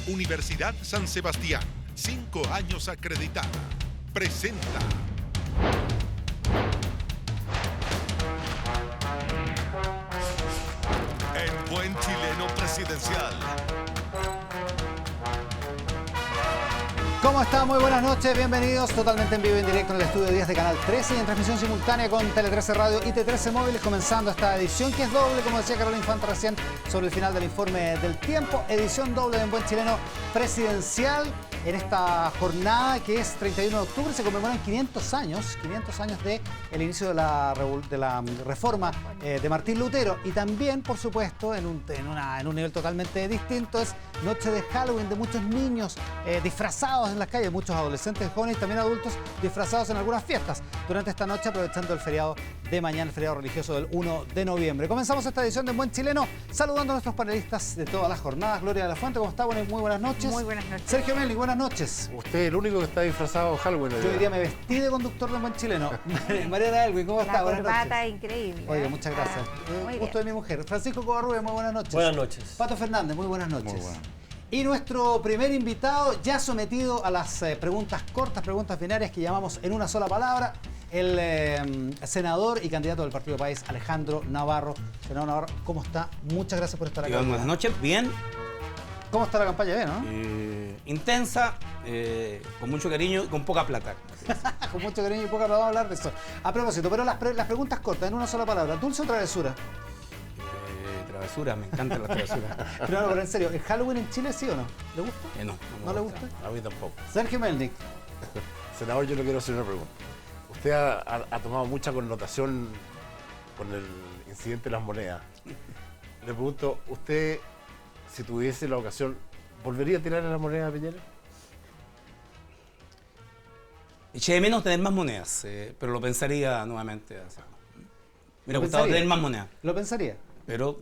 Universidad San Sebastián, 5 años acreditada. Presenta. El buen chileno presidencial. ¿Cómo están? Muy buenas noches, bienvenidos totalmente en vivo y en directo en el estudio 10 de Canal 13 y en transmisión simultánea con Tele 13 Radio y T13 Móviles, comenzando esta edición que es doble, como decía Carolina Infante recién, sobre el final del informe del tiempo, edición doble de En Buen Chileno Presidencial. En esta jornada que es 31 de octubre se conmemoran 500 años del inicio de la reforma de Martín Lutero, y también, por supuesto, en un nivel totalmente distinto, es noche de Halloween de muchos niños disfrazados en las calles, muchos adolescentes, jóvenes y también adultos disfrazados en algunas fiestas durante esta noche, aprovechando el feriado de mañana, el feriado religioso del 1 de noviembre. Comenzamos esta edición de En Buen Chileno saludando a nuestros panelistas de todas las jornadas. Gloria de la Fuente, ¿cómo está? Muy buenas noches. Muy buenas noches. Sergio Meli, buenas noches. Usted es el único que está disfrazado de Halloween. Yo hoy día me vestí de conductor de En Buen Chileno. Mariana Elwin, ¿cómo está? La corbata es increíble. Oiga, muchas gracias. Gusto de mi mujer. Francisco Covarrubias, muy buenas noches. Buenas noches. Pato Fernández, muy buenas noches. Muy buenas. Y nuestro primer invitado, ya sometido a las preguntas cortas, preguntas binarias que llamamos en una sola palabra, el senador y candidato del Partido País, Alejandro Navarro. Senador Navarro, ¿cómo está? Muchas gracias por estar acá. Buenas noches, bien. ¿Cómo está la campaña? Bien, ¿no? Intensa, con mucho cariño y con poca plata. Con mucho cariño y poca, vamos a hablar de eso. A propósito, pero las preguntas cortas, en una sola palabra, ¿dulce o travesura? Travesura, me encanta la travesura. Pero en serio, ¿el Halloween en Chile sí o no? ¿Le gusta? No le gusta? A mí tampoco. Sergio Melnik. Senador, yo le quiero hacer una pregunta. Usted ha tomado mucha connotación con el incidente de las monedas. Le pregunto, ¿usted, si tuviese la ocasión, volvería a tirar a la moneda a Piñera? Eché de menos tener más monedas, pero lo pensaría nuevamente. O sea, me hubiera gustado pensaría? tener más monedas. ¿Lo pensaría? Pero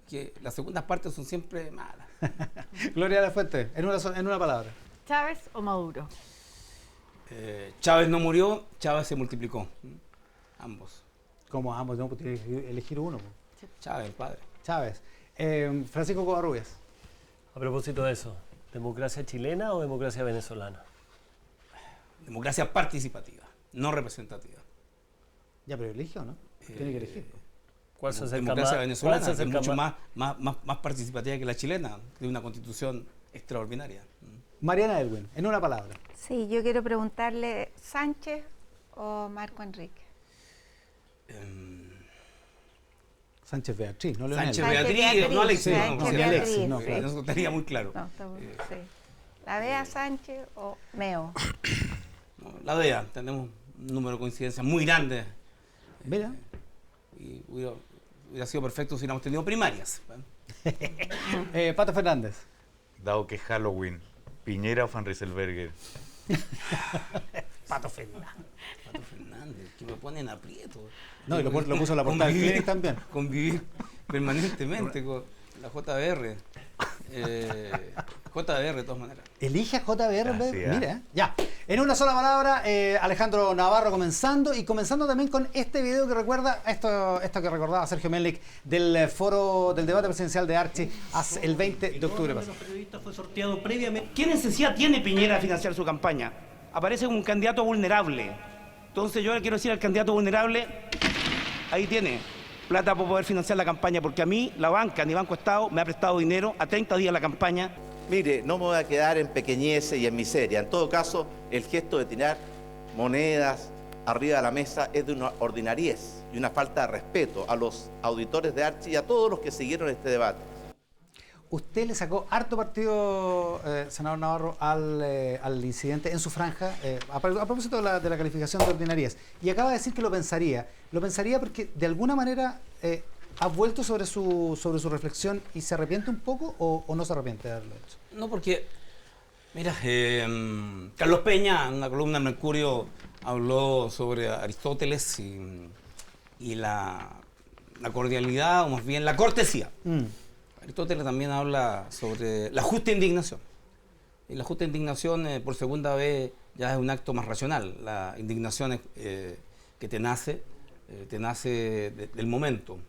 que las segundas partes son siempre malas. Gloria de la Fuente, en una palabra. ¿Chávez o Maduro? Chávez no murió, Chávez se multiplicó. Ambos. Como ambos, no, pues tiene que elegir uno. Pues. Chávez, el padre. Chávez. Francisco Covarrubias. Eh, A propósito de eso, ¿democracia chilena o democracia venezolana? Democracia participativa, no representativa. Ya, pero elige o no. Tiene que elegir. ¿Cuál se acerca Democracia más? venezolana, ¿Cuál se que es acerca mucho más? más participativa que la chilena, de una constitución extraordinaria. Mariana Elwin, en una palabra. Sí, yo quiero preguntarle, ¿Sánchez o Marco Enrique? Sánchez Beatriz, no Leonel. Sánchez Sánchez Beatriz, Beatriz, no Alexis. Sánchez No, Beatriz, no, sí. claro. Eso estaría muy claro. No, sí. ¿La Bea Sánchez o Meo? No, la DEA, tenemos un número de coincidencias muy grande. Mira. Y hubiera sido perfecto si hubiéramos tenido primarias. Pato Fernández. Dado que es Halloween, ¿Piñera o Van Rieselbergher? Pato Fernández. Pato Fernández, que me ponen aprieto. No, y lo puso en la portada del Clinic también. Convivir permanentemente con la JBR. JBR de todas maneras. Elige a JBR. Así es. Mira, ya. En una sola palabra, Alejandro Navarro comenzando también con este video que recuerda esto que recordaba Sergio Melnik del foro del debate presidencial de Archi hace el 20 de octubre pasado. Los periodistas fue sorteado previamente. ¿Qué necesidad tiene Piñera de financiar su campaña? Aparece como un candidato vulnerable. Entonces yo le quiero decir al candidato vulnerable, ahí tiene plata para poder financiar la campaña, porque a mí la banca, ni Banco Estado, me ha prestado dinero a 30 días la campaña. Mire, no me voy a quedar en pequeñeces y en miseria. En todo caso, el gesto de tirar monedas arriba de la mesa es de una ordinariez y una falta de respeto a los auditores de Archi y a todos los que siguieron este debate. Usted le sacó harto partido, senador Navarro, al incidente en su franja, a propósito de la calificación de ordinariez. Y acaba de decir que lo pensaría. Lo pensaría porque de alguna manera ha vuelto sobre su reflexión y se arrepiente un poco o no se arrepiente de haberlo hecho. No, porque, mira, Carlos Peña, en una columna en Mercurio, habló sobre Aristóteles y la cordialidad, o más bien la cortesía. Aristóteles también habla sobre la justa indignación. Y la justa indignación, por segunda vez, ya es un acto más racional. La indignación que te nace del momento.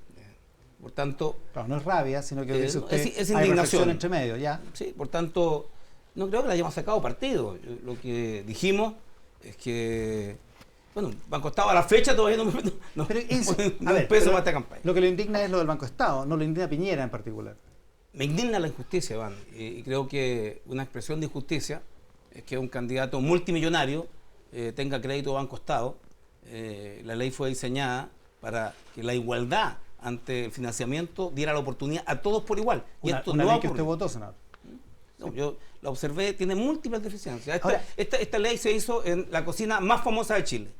Por tanto, Claro, no es rabia, sino que dice usted, es hay indignación reflexión entre medio, ya. Sí, por tanto, no creo que le hayamos sacado partido. Lo que dijimos es que, bueno, Banco Estado a la fecha todavía no Pero es, no a ver, un peso pero para esta campaña. lo que le indigna es lo del Banco Estado, no le indigna a Piñera en particular. Me indigna la injusticia, Iván, y creo que una expresión de injusticia es que un candidato multimillonario tenga crédito Banco Estado. La ley fue diseñada para que la igualdad ante el financiamiento diera la oportunidad a todos por igual. Y esto Una no ley que ocurre. usted votó, senador. No, yo la observé, tiene múltiples deficiencias. Ahora- Esta ley se hizo en la cocina más famosa de Chile,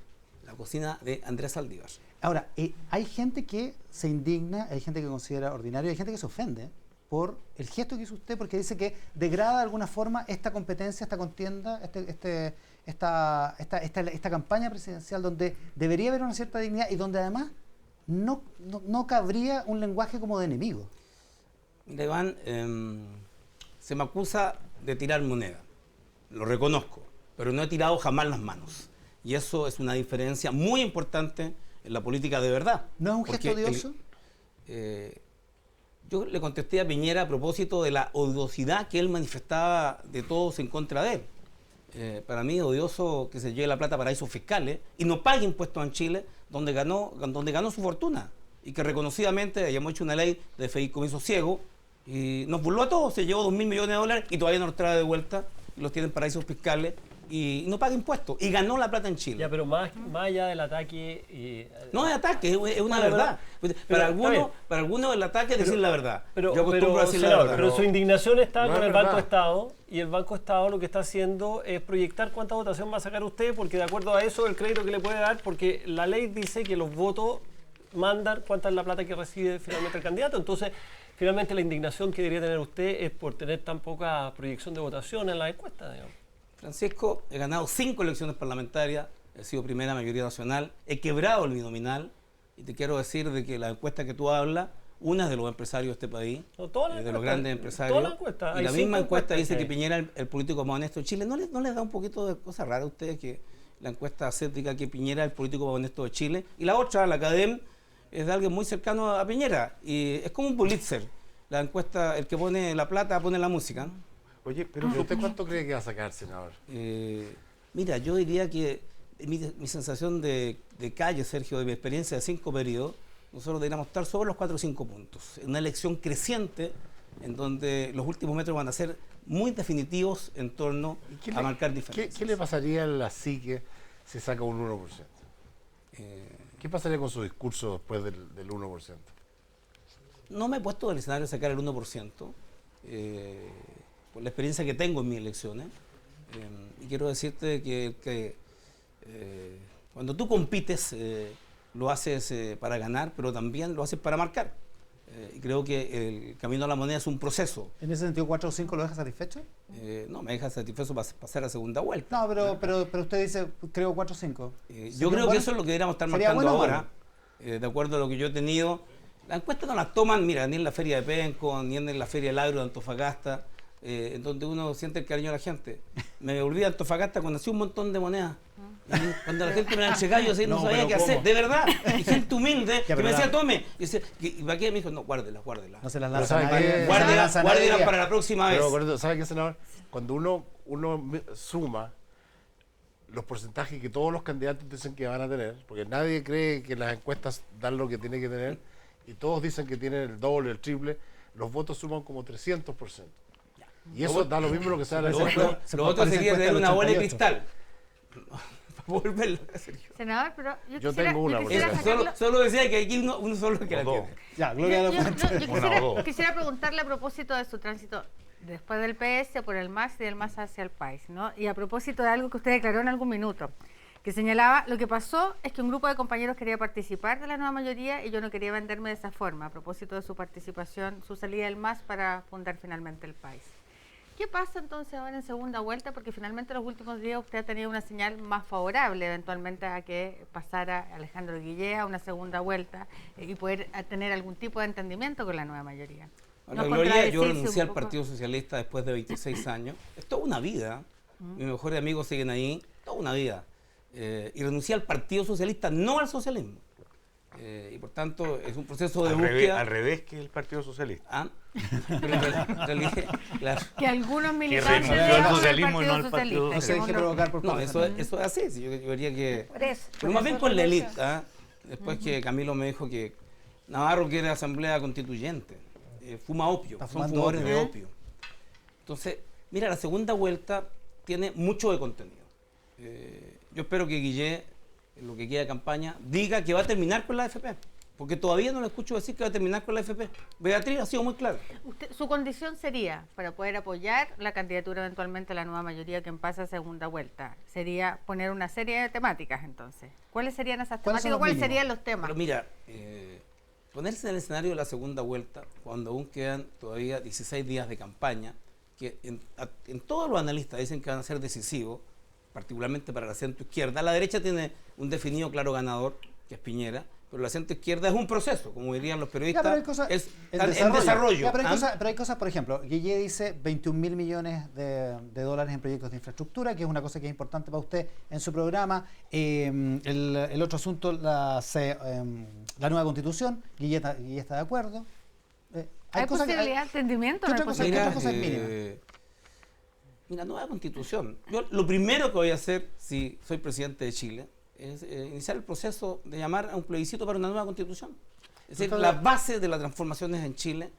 la cocina de Andrés Saldívar. Ahora, hay gente que se indigna, hay gente que considera ordinario, hay gente que se ofende por el gesto que hizo usted, porque dice que degrada de alguna forma esta competencia, esta contienda, esta campaña presidencial donde debería haber una cierta dignidad y donde además no cabría un lenguaje como de enemigo. Mira, Iván, se me acusa de tirar moneda, lo reconozco, pero no he tirado jamás las manos. Y eso es una diferencia muy importante en la política de verdad. ¿No es un gesto Porque odioso? Yo le contesté a Piñera a propósito de la odiosidad que él manifestaba de todos en contra de él. Para mí es odioso que se lleve la plata a paraísos fiscales y no pague impuestos en Chile, donde ganó su fortuna. Y que reconocidamente hayamos hecho una ley de fideicomiso ciego y nos burló a todos. Se llevó 2.000 millones de dólares y todavía no los trae de vuelta, y los tiene en paraísos fiscales y no paga impuestos. Y ganó la plata en Chile. Ya, pero más allá del ataque... No es ataque, es una Bueno, verdad. pero Para algunos el ataque es decir la verdad. Pero, Yo acostumbro a decir la senador, verdad. pero su indignación está No con es el verdad. Banco Estado, y el Banco Estado lo que está haciendo es proyectar cuánta votación va a sacar usted, porque de acuerdo a eso el crédito que le puede dar, porque la ley dice que los votos mandan cuánta es la plata que recibe finalmente el candidato. Entonces, finalmente la indignación que debería tener usted es por tener tan poca proyección de votación en la encuesta, digamos. Francisco, he ganado 5 elecciones parlamentarias, he sido primera mayoría nacional, he quebrado el binominal y te quiero decir de que la encuesta que tú hablas, una es de los empresarios de este país, No, todas las de los encuestas, grandes empresarios, todas las encuestas, y hay la 5 misma encuesta encuestas, dice que sí. Piñera es el político más honesto de Chile. ¿No les da un poquito de cosa rara a ustedes que la encuesta aséptica que Piñera es el político más honesto de Chile? Y la otra, la CADEM, es de alguien muy cercano a Piñera, y es como un Pulitzer. La encuesta, el que pone la plata pone la música. Oye, pero ¿usted cuánto cree que va a sacar, senador? Mira, yo diría que mi sensación de calle, Sergio, de mi experiencia de 5 periodos, nosotros deberíamos estar sobre los 4 o 5 puntos. En una elección creciente, en donde los últimos metros van a ser muy definitivos en torno a marcar diferencias. ¿Qué le pasaría a la psique si saca un 1%? ¿Qué pasaría con su discurso después del 1%? No me he puesto en el escenario de sacar el 1%, por la experiencia que tengo en mis elecciones. Y quiero decirte que cuando tú compites, lo haces para ganar, pero también lo haces para marcar. Y creo que el camino a la moneda es un proceso. ¿En ese sentido 4 o 5 lo deja satisfecho? No, me deja satisfecho para pasar a segunda vuelta. No, pero usted dice, creo 4 o 5. Yo creo que eso es lo que deberíamos estar ¿Sería marcando bueno o ahora, de acuerdo a lo que yo he tenido. Las encuestas no las toman, mira, ni en la Feria de Penco, ni en la Feria del Agro de Antofagasta, en donde uno siente el cariño de la gente. Me volví a Antofagasta cuando hacía un montón de monedas. Y cuando la gente me la entregaba, yo no sabía qué hacer, de verdad. Y gente humilde que me decía, tome. Y decía, ¿y para qué? Me dijo, no, guárdelas. No se las Pero lanza ¿sabe nadie. qué? no se las lanza nadie. Guárdelas para la próxima vez. Pero, Correcto, ¿sabe qué, senador? Cuando uno suma los porcentajes que todos los candidatos dicen que van a tener, porque nadie cree que las encuestas dan lo que tiene que tener, y todos dicen que tienen el doble, el triple, los votos suman como 300%. Y eso da lo mismo lo que sea la Lo elección. otro sería tener una bola de 88. cristal. Para volverla, Sergio. Senador, pero Yo tengo una, quisiera porque- sacarlo- Solo decía que aquí uno solo que la O dos. tiene. Ya, Gloria Yo, de la Fuente. quisiera preguntarle a propósito de su tránsito después del PS por el MAS y del MAS hacia el país, ¿no? Y a propósito de algo que usted declaró en algún minuto, que señalaba, lo que pasó es que un grupo de compañeros quería participar de la nueva mayoría y yo no quería venderme de esa forma, a propósito de su participación, su salida del MAS para fundar finalmente el país. ¿Qué pasa entonces ahora en segunda vuelta? Porque finalmente en los últimos días usted ha tenido una señal más favorable eventualmente a que pasara Alejandro Guillé a una segunda vuelta y poder tener algún tipo de entendimiento con la nueva mayoría. Ahora, ¿No Gloria, yo contradecirse renuncié un al poco? Partido Socialista después de 26 años. Es toda una vida. Mis mejores amigos siguen ahí. Toda una vida. Y renuncié al Partido Socialista, no al socialismo. Y por tanto es un proceso de Al búsqueda. al revés que el Partido Socialista. ¿Ah? Pero en realidad, claro. Que algunos militantes renunció al del socialismo y no al Partido Partido No se Socialista. deje provocar por No, Pablo eso Fernández. es así. Sí, yo diría que. Por eso. Pero más bien con la élite. ¿Ah? Después que Camilo me dijo que Navarro quiere asamblea constituyente. Fuma opio. Está Son fumando fumadores opio. de opio. Entonces, mira, la segunda vuelta tiene mucho de contenido. Yo espero que Guillé, en lo que queda de campaña, diga que va a terminar con la AFP. Porque todavía no le escucho decir que va a terminar con la AFP. Beatriz ha sido muy clara. Su condición sería, para poder apoyar la candidatura eventualmente a la nueva mayoría que pasa a segunda vuelta, sería poner una serie de temáticas entonces. ¿Cuáles serían esas ¿Cuáles son temáticas? los ¿Cuáles mínimos? serían los temas? Pero mira, ponerse en el escenario de la segunda vuelta, cuando aún quedan todavía 16 días de campaña, que en todos los analistas dicen que van a ser decisivos, particularmente para la centro izquierda. La derecha tiene un definido claro ganador, que es Piñera, pero la centro izquierda es un proceso, como dirían los periodistas, Ya, pero hay cosas, es el en desarrollo. Ya, pero, ¿Ah? hay cosas, por ejemplo, Guille dice 21.000 millones de dólares en proyectos de infraestructura, que es una cosa que es importante para usted en su programa. El otro asunto, la nueva constitución, Guille está de acuerdo. ¿Hay cosas que- posibilidad de entendimiento? ¿Qué ¿No hay otra cosa- posibilidad? qué otra cosa es mínima? Mira, nueva constitución. Yo lo primero que voy a hacer, si soy presidente de Chile, es iniciar el proceso de llamar a un plebiscito para una nueva constitución. Es decir, las bases de las transformaciones en Chile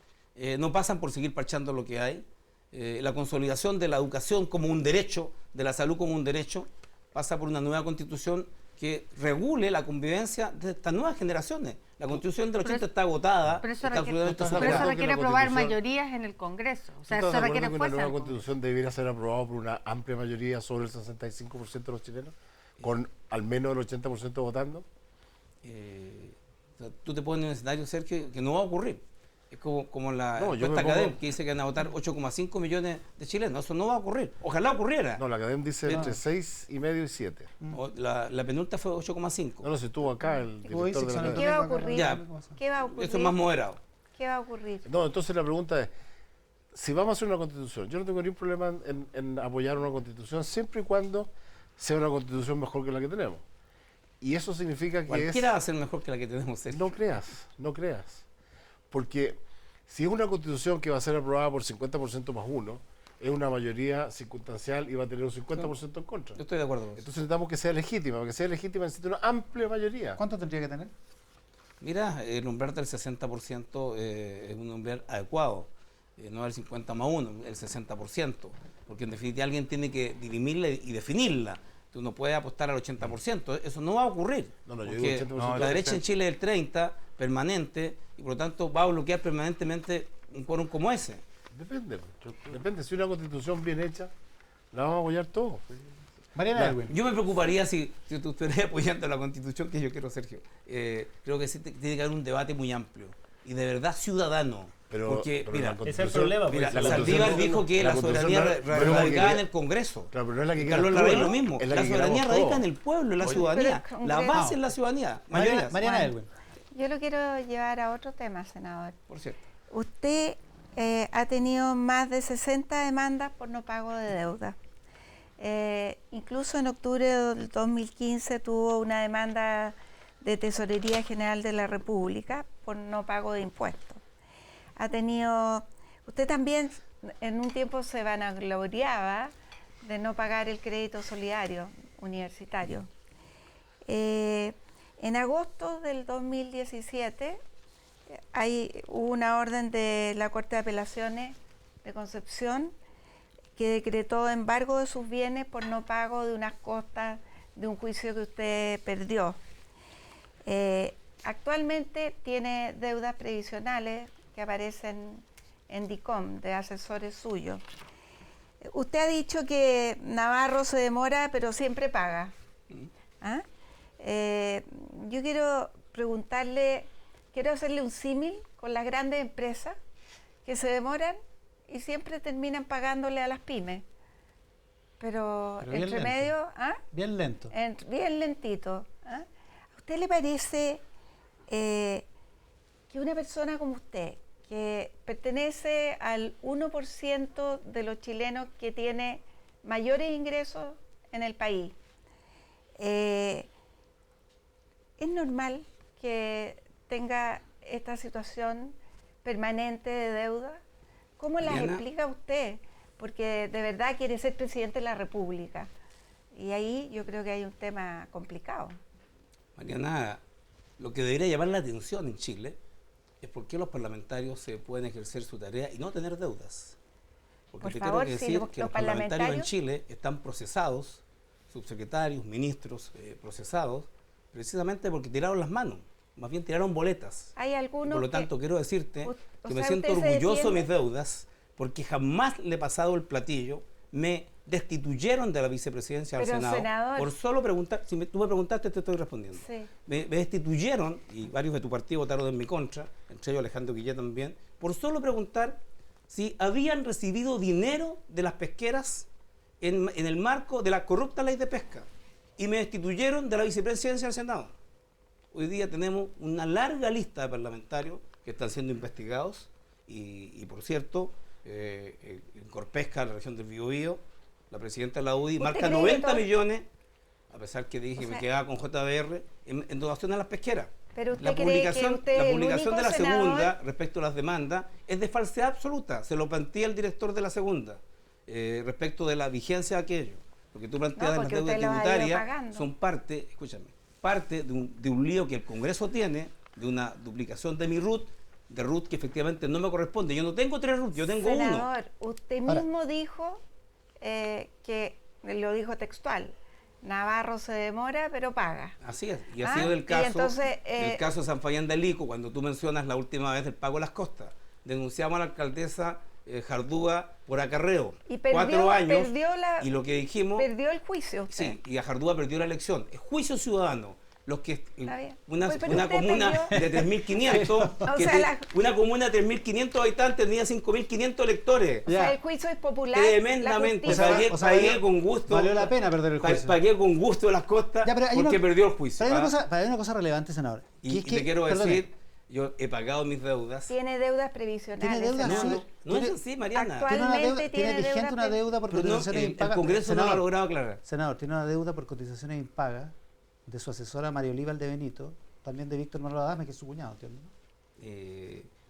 no pasan por seguir parchando lo que hay. La consolidación de la educación como un derecho, de la salud como un derecho, pasa por una nueva constitución que regule la convivencia de estas nuevas generaciones. La constitución del 80 está agotada, Pero eso está requiere, absolutamente ¿Estás de pero eso acuerdo superada. que requiere la aprobar constitución- mayorías en el Congreso. O sea, ¿Estás de eso acuerdo requiere que una fuerza. nueva en el Congreso. constitución debiera ser aprobada por una amplia mayoría sobre el 65% de los chilenos? ¿Con al menos el 80% votando? O sea, tú te pones en un escenario, Sergio, que no va a ocurrir. Es como la No, yo encuesta me pongo- Academ, que dice que van a votar 8,5 millones de chilenos. Eso no va a ocurrir. Ojalá ocurriera. No, la Academ dice No. entre 6,5 y 7. La penulta fue 8,5. No, no, si estuvo acá el Hugo dice director de que la son Academ. ¿Qué va a ocurrir? Ya. ¿Qué va a ocurrir? Eso es más moderado. ¿Qué va a ocurrir? No, entonces la pregunta es, si vamos a hacer una constitución, yo no tengo ningún problema en apoyar una constitución siempre y cuando sea una constitución mejor que la que tenemos. Y eso significa que Cualquiera va a ser mejor que la que tenemos, Sergio. no creas. Porque si es una constitución que va a ser aprobada por 50% más uno, es una mayoría circunstancial y va a tener un 50% en contra. Yo estoy de acuerdo con eso. Entonces necesitamos que sea legítima. Para que sea legítima necesita una amplia mayoría. ¿Cuánto tendría que tener? Mira, el umbral del 60% es un umbral adecuado. No el 50 más 1, el 60%. Porque en definitiva alguien tiene que dirimirla y definirla. Tú no puedes apostar al 80%. Eso no va a ocurrir. No, yo digo Porque 80%. la derecha en Chile es el 30%, permanente, y por lo tanto va a bloquear permanentemente un quórum como ese. Depende. Depende. Si una constitución bien hecha, la vamos a apoyar todos. Mariana Ya. Elwin. Yo me preocuparía si tú estuvieras apoyando la constitución que yo quiero, Sergio. Creo que sí tiene que haber un debate muy amplio y de verdad ciudadano. Porque, pero mira, la Ese es el constitución- problema. mira, porque la Saldívar constitución- dijo que la constitución soberanía no es la que radicaba queda- en el Congreso. Claro, pero no es la que Y queda Carlos todo, Larraín ¿no? lo mismo. Es La que soberanía queramos radica todos. en el pueblo, en la Oye, ciudadanía. pero el La Congreso- base es la ciudadanía. Mayorías, Mariana Elwin. Yo lo quiero llevar a otro tema, senador. por cierto. Usted ha tenido más de 60 demandas por no pago de deuda. Incluso en octubre del 2015 tuvo una demanda de Tesorería General de la República por no pago de impuestos. Usted también en un tiempo se vanagloriaba de no pagar el crédito solidario universitario. En agosto del 2017 hubo una orden de la Corte de Apelaciones de Concepción que decretó embargo de sus bienes por no pago de unas costas de un juicio que usted perdió. Actualmente tiene deudas previsionales que aparecen en DICOM, de asesores suyos. Usted ha dicho que Navarro se demora, pero siempre paga. ¿Ah? Yo quiero preguntarle, quiero hacerle un símil con las grandes empresas que se demoran y siempre terminan pagándole a las pymes. Pero Pero bien entre lento. medio, ¿ah? Bien lento. Bien lentito. ¿Ah? ¿A usted le parece que una persona como usted, que pertenece al 1% de los chilenos que tiene mayores ingresos en el país, es normal que tenga esta situación permanente de deuda? ¿Cómo las Mariana, explica usted? Porque de verdad quiere ser presidente de la República. Y ahí yo creo que hay un tema complicado. Mariana, lo que debería llamar la atención en Chile es por qué los parlamentarios se pueden ejercer su tarea y no tener deudas. Porque Por te favor, quiero sí, decir los que los parlamentarios en parlamentarios- Chile están procesados, subsecretarios, ministros procesados, precisamente porque tiraron las manos, más bien tiraron boletas. Hay algunos Por lo tanto, quiero decirte o que me sea, siento ¿usted se orgulloso de defiende? mis deudas porque jamás le he pasado el platillo, me destituyeron de la vicepresidencia del Pero, Senado senador. por solo preguntar, si tú me preguntaste te estoy respondiendo. Sí. Me destituyeron, y varios de tu partido votaron en mi contra, entre ellos Alejandro Guillé también, por solo preguntar si habían recibido dinero de las pesqueras en el marco de la corrupta ley de pesca. Y me destituyeron de la vicepresidencia del Senado. Hoy día tenemos una larga lista de parlamentarios que están siendo investigados y por cierto, en Corpesca, la región del Biobío, la presidenta de la UDI ¿Usted marca cree que 90 todo- millones, a pesar que dije O que me sea- quedaba con JBR, en donación a las pesqueras. Pero usted La cree publicación, que usted la es el publicación de único la segunda senador- respecto a las demandas es de falsedad absoluta. Se lo plantea el director de la segunda respecto de la vigencia de aquello. Lo que tú planteas No, de las porque deudas usted los ha ido tributarias pagando. son parte, escúchame, parte de un lío que el Congreso tiene, de una duplicación de mi RUT, de RUT que efectivamente no me corresponde. Yo no tengo 3 RUT, yo tengo uno. Senador, usted Ahora- mismo dijo que, lo dijo textual, Navarro se demora pero paga. Así es, y ha Ah, sido el y caso, entonces, el caso de San Fayán de Lico, cuando tú mencionas la última vez del pago de las costas. Denunciamos a la alcaldesa Jardúa por acarreo. Y perdió- 4 años, perdió la- y lo que dijimos... Perdió el juicio usted. Sí, y a Jardúa perdió la elección. Es juicio ciudadano. Los que Está bien. una Pues, pero una usted comuna perdió- de 3.500, O que sea, una comuna de 3.500 habitantes tenía 5.500 electores. O sea, el juicio es popular. Tremendamente. la justicia- Pagué con gusto. Valió la pena perder el juicio. Pagué con gusto las costas Ya, pero hay porque una- perdió el juicio. Pero ¿ah? hay una cosa relevante, senador. Y, que es y que- te quiero perdone, decir, yo he pagado mis deudas. Tiene deudas previsionales. ¿Tiene deudas? senador. Sí. No es Tiene- así, Mariana. Actualmente tiene vigente deuda una deuda por Pero no, cotizaciones el impagas. Congreso no lo ha Senador, logrado aclarar. Senador, tiene una deuda por cotizaciones impagas de su asesora María Oliva Aldebenito, también de Víctor Manuel Adame, que es su cuñado, ¿entiendes?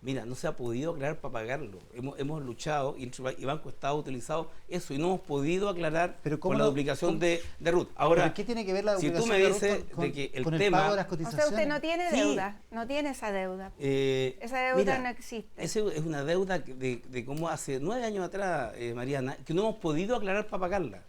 Mira, no se ha podido aclarar para pagarlo. Hemos luchado y el banco está utilizado eso y no hemos podido aclarar Pero ¿cómo con la no- duplicación cómo- de RUT. Ahora, ¿Pero qué tiene que ver la si tú duplicación me de dices RUT de que el con el tema... pago de las O cotizaciones? sea, usted no tiene Sí. deuda, no tiene esa deuda. Esa deuda mira, no existe. Esa es una deuda de cómo hace 9 años atrás, Mariana, que no hemos podido aclarar para pagarla.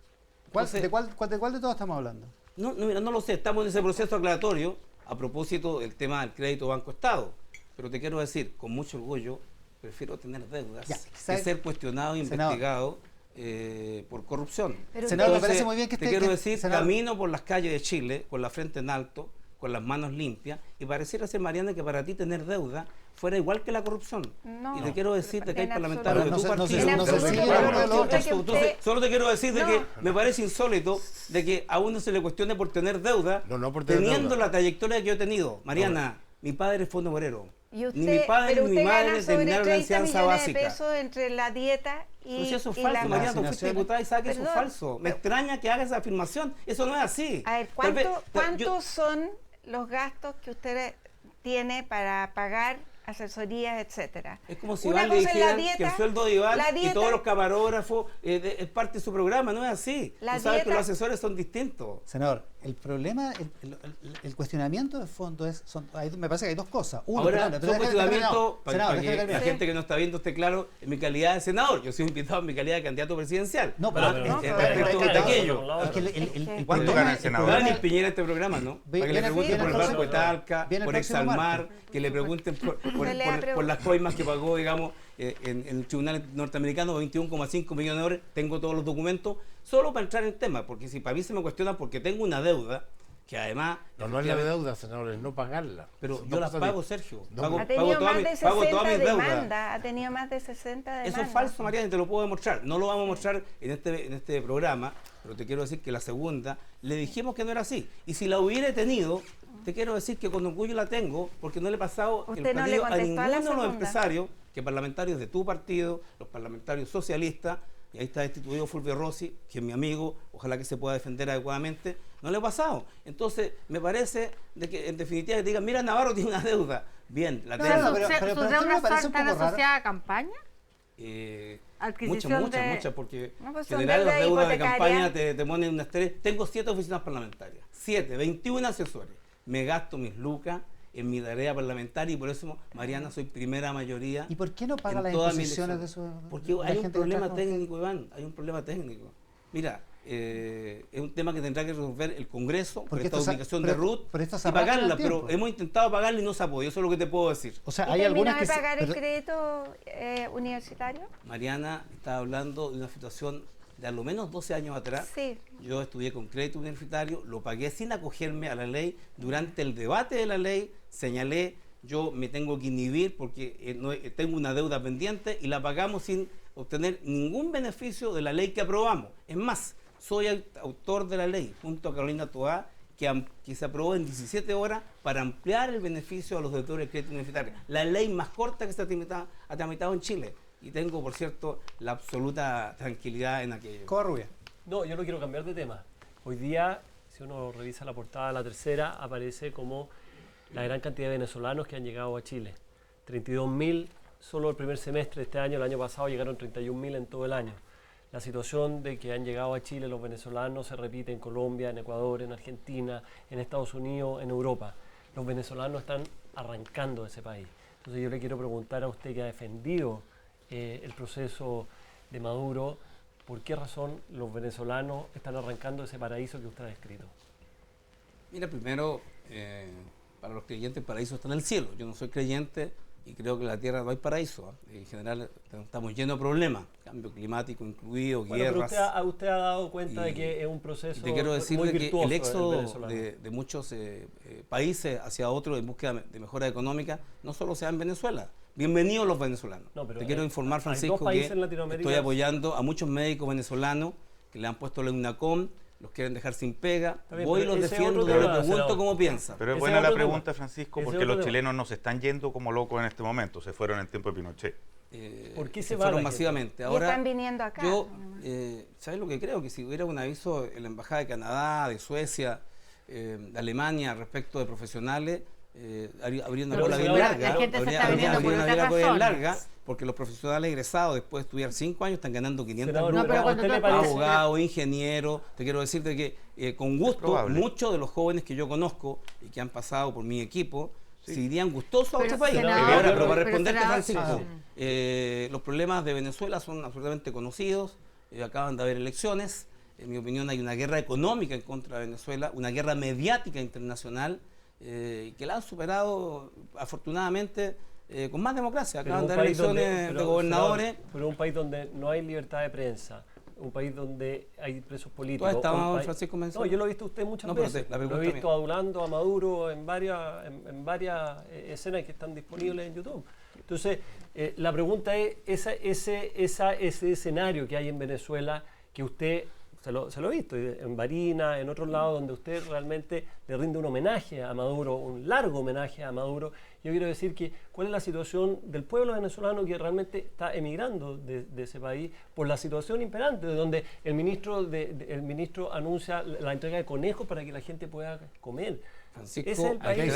Entonces, ¿De cuál de todos estamos hablando? mira, no lo sé, estamos en ese proceso aclaratorio a propósito del tema del crédito Banco-Estado. Pero te quiero decir, con mucho orgullo, prefiero tener deudas Ya, que ¿sabe? ser cuestionado e Senador. investigado por corrupción. Pero Senador, me usted- parece muy bien que te esté- quiero que- decir, senador- camino por las calles de Chile con la frente en alto, con las manos limpias, y pareciera ser, Mariana, que para ti tener deuda fuera igual que la corrupción. No, y te quiero decir de que hay en parlamentarios de absoluto. tu No se- partido. no se En sigue absoluto, uno del otro. yo creo que Entonces, usted- solo te quiero decir de No. que me parece insólito de que a uno se le cuestione por tener deuda, No por tener teniendo deuda. la trayectoria que yo he tenido. Usted, mi padre fue obrero. Y usted, Ni mi padre pero ni mi usted madre gana sobre terminaron la 30 enseñanza millones básica. de pesos entre la dieta y, Pero si eso es y falso, la... Mariana, tú fuiste vacunaciones. diputada y sabes que eso es Perdón, falso. Me pero- extraña que haga esa afirmación. Eso no es así. A ver, Tal vez- ¿cuántos son los gastos que usted tiene para pagar asesorías, etcétera? Es como si Una Iván le cosa es la dijeran que el dieta, sueldo de Iván la y dieta- todos los camarógrafos es parte de su programa. No es así. La Tú sabes que dieta- los asesores son distintos. Senador, el problema, el cuestionamiento de fondo es, me parece que hay dos cosas. Uno, Ahora, perdón, son déjame cuestionamientos terminar. para Senador, que déjame la terminar. gente que no está viendo esté claro en mi calidad de senador. Yo soy invitado en mi calidad de candidato presidencial. No, pero- respecto pero- de aquello. Es que el ¿Cuánto problema- gana el el senador? problema- Dani Piñera este programa, ¿no? Para que le viene- pregunten viene por el el Banco de próximo- Talca, viene el por próximo Exalmar, martes. que le pregunten Se le ha por las coimas que pagó, digamos, en el Tribunal Norteamericano, 21,5 millones de dólares. Tengo todos los documentos, solo para entrar en tema, porque si para mí se me cuestiona porque tengo una deuda, que además... No es la deuda, senador, es no pagarla. Pero Son yo dos las cosas pago, distintas. Sergio. No, Pago, Ha pago tenido todas más de mis- pago todas 60 mis deudas. demandas, ha tenido más de 60 demandas. Eso es falso, Mariana, y te lo puedo demostrar. No lo vamos a mostrar en este programa, pero te quiero decir que la segunda le dijimos que no era así. Y si la hubiera tenido, te quiero decir que con orgullo la tengo, porque no le he pasado el Usted no le partido a contestó a ninguno la de los segunda. empresarios, que parlamentarios de tu partido, los parlamentarios socialistas, y ahí está destituido Fulvio Rossi, que es mi amigo, ojalá que se pueda defender adecuadamente, no le ha pasado. Entonces, me parece de que en definitiva que digan, mira, Navarro tiene una deuda. Bien, la tiene. ¿Sus deudas están asociadas a campaña? Muchas, porque No, pues en son general las deudas deudas de hipotecarias. campaña te ponen un estrés. Tengo 7 oficinas parlamentarias, 21 asesores. Me gasto mis lucas en mi tarea parlamentaria y por eso, Mariana, soy primera mayoría. ¿Y por qué no paga en las todas mis imposiciones de elecciones. su Porque hay un problema técnico, Iván, hay un problema técnico. Mira, es un tema que tendrá que resolver el Congreso por esta ubicación de RUT y pagarla, pero hemos intentado pagarla y no se ha podido, eso es lo que te puedo decir. O sea, ¿Y terminó de pagar el crédito universitario? Mariana está hablando de una situación de a lo menos 12 años atrás. Sí. Yo estudié con crédito universitario, lo pagué sin acogerme a la ley. Durante el debate de la ley señalé, yo me tengo que inhibir porque tengo una deuda pendiente y la pagamos sin obtener ningún beneficio de la ley que aprobamos. Es más, soy el autor de la ley, junto a Carolina Toá, que se aprobó en 17 horas para ampliar el beneficio a los deudores de crédito universitario. La ley más corta que se ha tramitado en Chile. Y tengo, por cierto, la absoluta tranquilidad en aquello. Covarrubia. No, yo no quiero cambiar de tema. Hoy día, si uno revisa la portada de La Tercera, aparece como la gran cantidad de venezolanos que han llegado a Chile. 32.000 solo el primer semestre de este año, el año pasado llegaron 31.000 en todo el año. La situación de que han llegado a Chile los venezolanos se repite en Colombia, en Ecuador, en Argentina, en Estados Unidos, en Europa. Los venezolanos están arrancando de ese país. Entonces yo le quiero preguntar a usted que ha defendido el proceso de Maduro, ¿por qué razón los venezolanos están arrancando de ese paraíso que usted ha descrito? Mira, primero, para los creyentes el paraíso está en el cielo. Yo no soy creyente y creo que en la tierra no hay paraíso. En general estamos llenos de problemas, cambio climático incluido, guerras. Pero usted ha dado cuenta de que es un proceso te quiero decir muy que virtuoso el éxodo de de muchos países hacia otros en búsqueda de mejora económica no solo se da en Venezuela. Bienvenidos los venezolanos. No, pero te quiero informar, Francisco, que estoy apoyando a muchos médicos venezolanos que le han puesto la UNACOM, los quieren dejar sin pega. Bien, voy y los defiendo, le pregunto cómo piensan. Pero es buena la pregunta, Francisco, porque los chilenos no se están yendo como locos en este momento, se fueron en el tiempo de Pinochet. ¿Por qué se fueron masivamente? Ahora, y están viniendo acá. Yo, ¿sabes lo que creo? Que si hubiera un aviso en la Embajada de Canadá, de Suecia, de Alemania respecto de profesionales, habría una cola bien larga. Habría una cola larga, porque los profesionales egresados, después de estudiar 5 años, están ganando 500 lucas. Abogados, ingenieros. Te quiero decirte que con gusto, muchos de los jóvenes que yo conozco y que han pasado por mi equipo, se irían gustosos a otro país. Ahora, pero para responderte, Francisco, los problemas de Venezuela son absolutamente conocidos. Acaban de haber elecciones. En mi opinión, hay una guerra económica en contra de Venezuela, una guerra mediática internacional, que la han superado afortunadamente con más democracia. Acaban de haber elecciones de gobernadores. Pero un país donde no hay libertad de prensa, un país donde hay presos políticos. ¿Tú has estado, Francisco Mendoza? No, yo lo he visto a usted muchas veces. Lo he visto adulando a Maduro en varias escenas que están disponibles en YouTube. Entonces, la pregunta es, ese escenario que hay en Venezuela, que usted se lo he visto en Barinas, en otros lados, donde usted realmente le rinde un homenaje a Maduro, un largo homenaje a Maduro. Yo quiero decir que cuál es la situación del pueblo venezolano que realmente está emigrando de ese país por la situación imperante, donde el ministro anuncia la entrega de conejos para que la gente pueda comer. Francisco, es el país.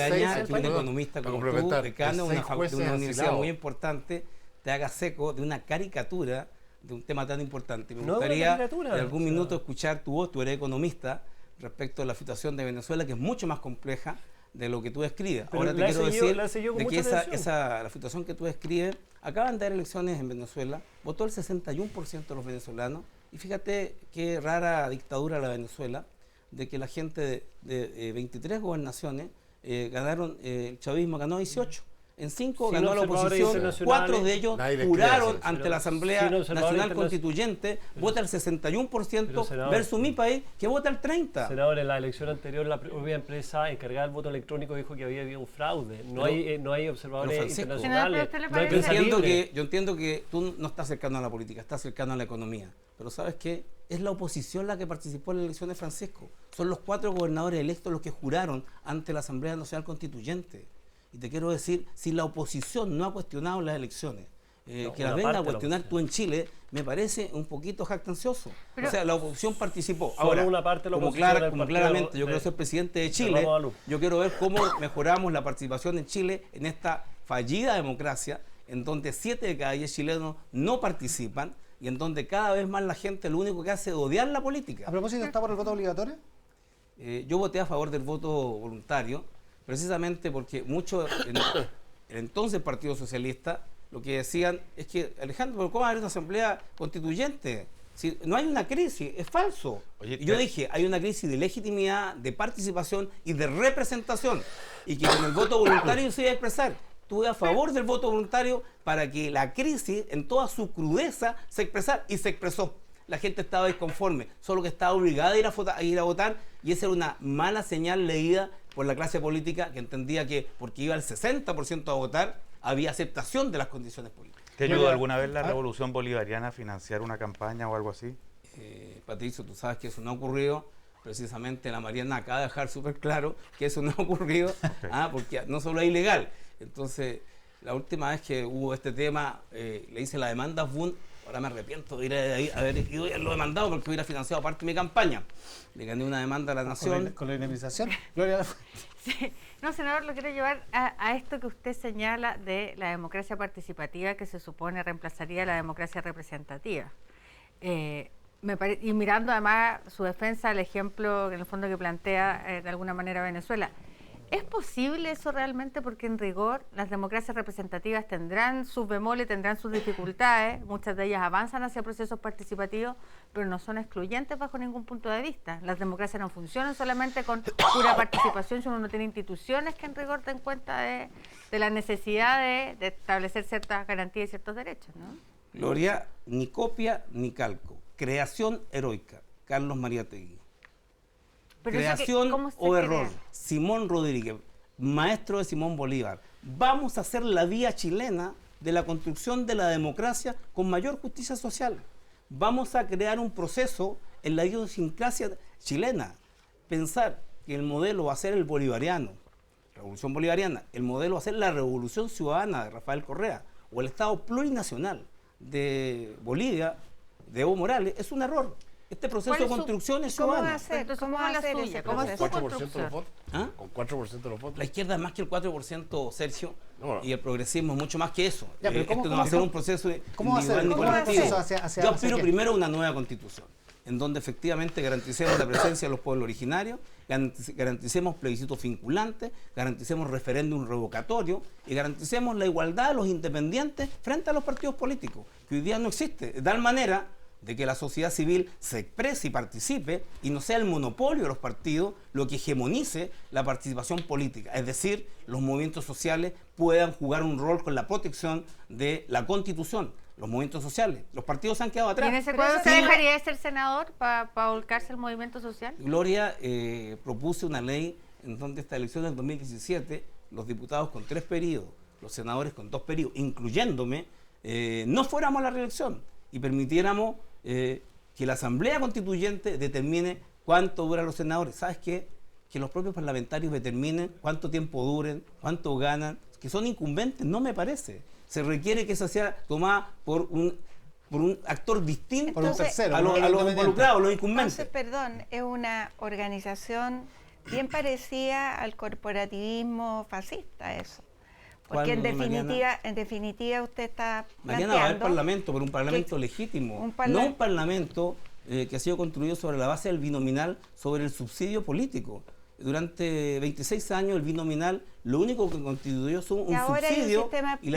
Que un economista como tú, decano de una universidad muy importante, te haga seco de una caricatura de un tema tan importante. Me gustaría en algún minuto escuchar tu voz, tú eres economista, respecto a la situación de Venezuela, que es mucho más compleja de lo que tú describes. Pero ahora te quiero decir de que la situación que tú describes, acaban de haber elecciones en Venezuela, votó el 61% de los venezolanos, y fíjate qué rara dictadura la Venezuela, de que la gente de 23 gobernaciones ganaron, el chavismo ganó 18. En 5 ganó la oposición, 4 de ellos juraron ante la Asamblea Nacional Constituyente, vota el 61% versus mi país, que vota el 30%. Senador, en la elección anterior la propia empresa encargada del voto electrónico dijo que había habido un fraude. No hay observadores internacionales. Yo entiendo que tú no estás cercano a la política, estás cercano a la economía. Pero ¿sabes qué? Es la oposición la que participó en la elección de Francisco. Son los 4 gobernadores electos los que juraron ante la Asamblea Nacional Constituyente. Y te quiero decir, si la oposición no ha cuestionado las elecciones, que la venga a cuestionar tú en Chile, me parece un poquito jactancioso. O sea, la oposición participó. Ahora, una parte de la como, oposición como claramente yo quiero ser presidente de Chile, yo quiero ver cómo mejoramos la participación en Chile en esta fallida democracia, en donde 7 de cada 10 chilenos no participan y en donde cada vez más la gente lo único que hace es odiar la política. A propósito, ¿está por el voto obligatorio? Yo voté a favor del voto voluntario, precisamente porque muchos, el entonces Partido Socialista, lo que decían es que, Alejandro, ¿pero cómo va a haber una asamblea constituyente? Si no hay una crisis, es falso. Oye, y yo dije, hay una crisis de legitimidad, de participación y de representación, y que con el voto voluntario se iba a expresar. Estuve a favor del voto voluntario para que la crisis, en toda su crudeza, se expresara, y se expresó. La gente estaba disconforme, solo que estaba obligada a ir a votar, y esa era una mala señal leída por la clase política, que entendía que porque iba el 60% a votar, había aceptación de las condiciones políticas. ¿Te ayudó alguna vez la revolución bolivariana a financiar una campaña o algo así? Patricio, tú sabes que eso no ha ocurrido. Precisamente la Mariana acaba de dejar súper claro que eso no ha ocurrido, porque no solo es ilegal. Entonces, la última vez que hubo este tema, le hice la demanda a Bund. Ahora me arrepiento de ir ahí, haber ido y lo demandado porque hubiera financiado parte de mi campaña. Le gané una demanda a la Nación. ¿Con la indemnización? Gloria Lafuente. Sí. No, senador, lo quiero llevar a esto que usted señala de la democracia participativa, que se supone reemplazaría la democracia representativa. Y mirando además su defensa, el ejemplo en el fondo que plantea de alguna manera Venezuela. ¿Es posible eso realmente? Porque en rigor las democracias representativas tendrán sus bemoles, tendrán sus dificultades, muchas de ellas avanzan hacia procesos participativos, pero no son excluyentes bajo ningún punto de vista. Las democracias no funcionan solamente con pura participación, si uno no tiene instituciones que en rigor den cuenta de la necesidad de establecer ciertas garantías y ciertos derechos, ¿no? Gloria, ni copia ni calco. Creación heroica. Carlos Mariátegui. Creación o error. Simón Rodríguez, maestro de Simón Bolívar. Vamos a hacer la vía chilena de la construcción de la democracia con mayor justicia social. Vamos a crear un proceso en la idiosincrasia chilena. Pensar que el modelo va a ser el bolivariano, revolución bolivariana, el modelo va a ser la revolución ciudadana de Rafael Correa o el Estado plurinacional de Bolivia, de Evo Morales, es un error. Este proceso de construcción es ciudadano. ¿Cómo va a ser ese proceso? ¿Con 4% de los votos? ¿Con 4% de los votos? La izquierda es más que el 4%, Sergio, no. Y el progresismo es mucho más que eso. ¿Cómo no va a ser un proceso individual ni colectivo. Yo aspiro primero a una nueva constitución, en donde efectivamente garanticemos la presencia de los pueblos originarios, garanticemos plebiscitos vinculantes, garanticemos referéndum revocatorio y garanticemos la igualdad de los independientes frente a los partidos políticos, que hoy día no existe. De tal manera de que la sociedad civil se exprese y participe y no sea el monopolio de los partidos lo que hegemonice la participación política. Es decir, los movimientos sociales puedan jugar un rol con la protección de la Constitución. Los movimientos sociales, los partidos se han quedado atrás. ¿Y en ese cuadro usted dejaría de ser senador para volcarse al movimiento social? Gloria, propuse una ley en donde esta elección del 2017, los diputados con 3 periodos, los senadores con 2 periodos, incluyéndome, no fuéramos a la reelección y permitiéramos que la Asamblea Constituyente determine cuánto duran los senadores. ¿Sabes qué? Que los propios parlamentarios determinen cuánto tiempo duren, cuánto ganan, que son incumbentes, no me parece. Se requiere que eso sea tomada por un actor distinto. Por un tercero, a los involucrados, los incumbentes. Entonces, perdón, es una organización bien parecida al corporativismo fascista, eso. Porque en definitiva usted está Mariana, va a haber parlamento, pero un parlamento legítimo, no un parlamento que ha sido construido sobre la base del binominal, sobre el subsidio político. Durante 26 años el binominal lo único que constituyó fue un subsidio y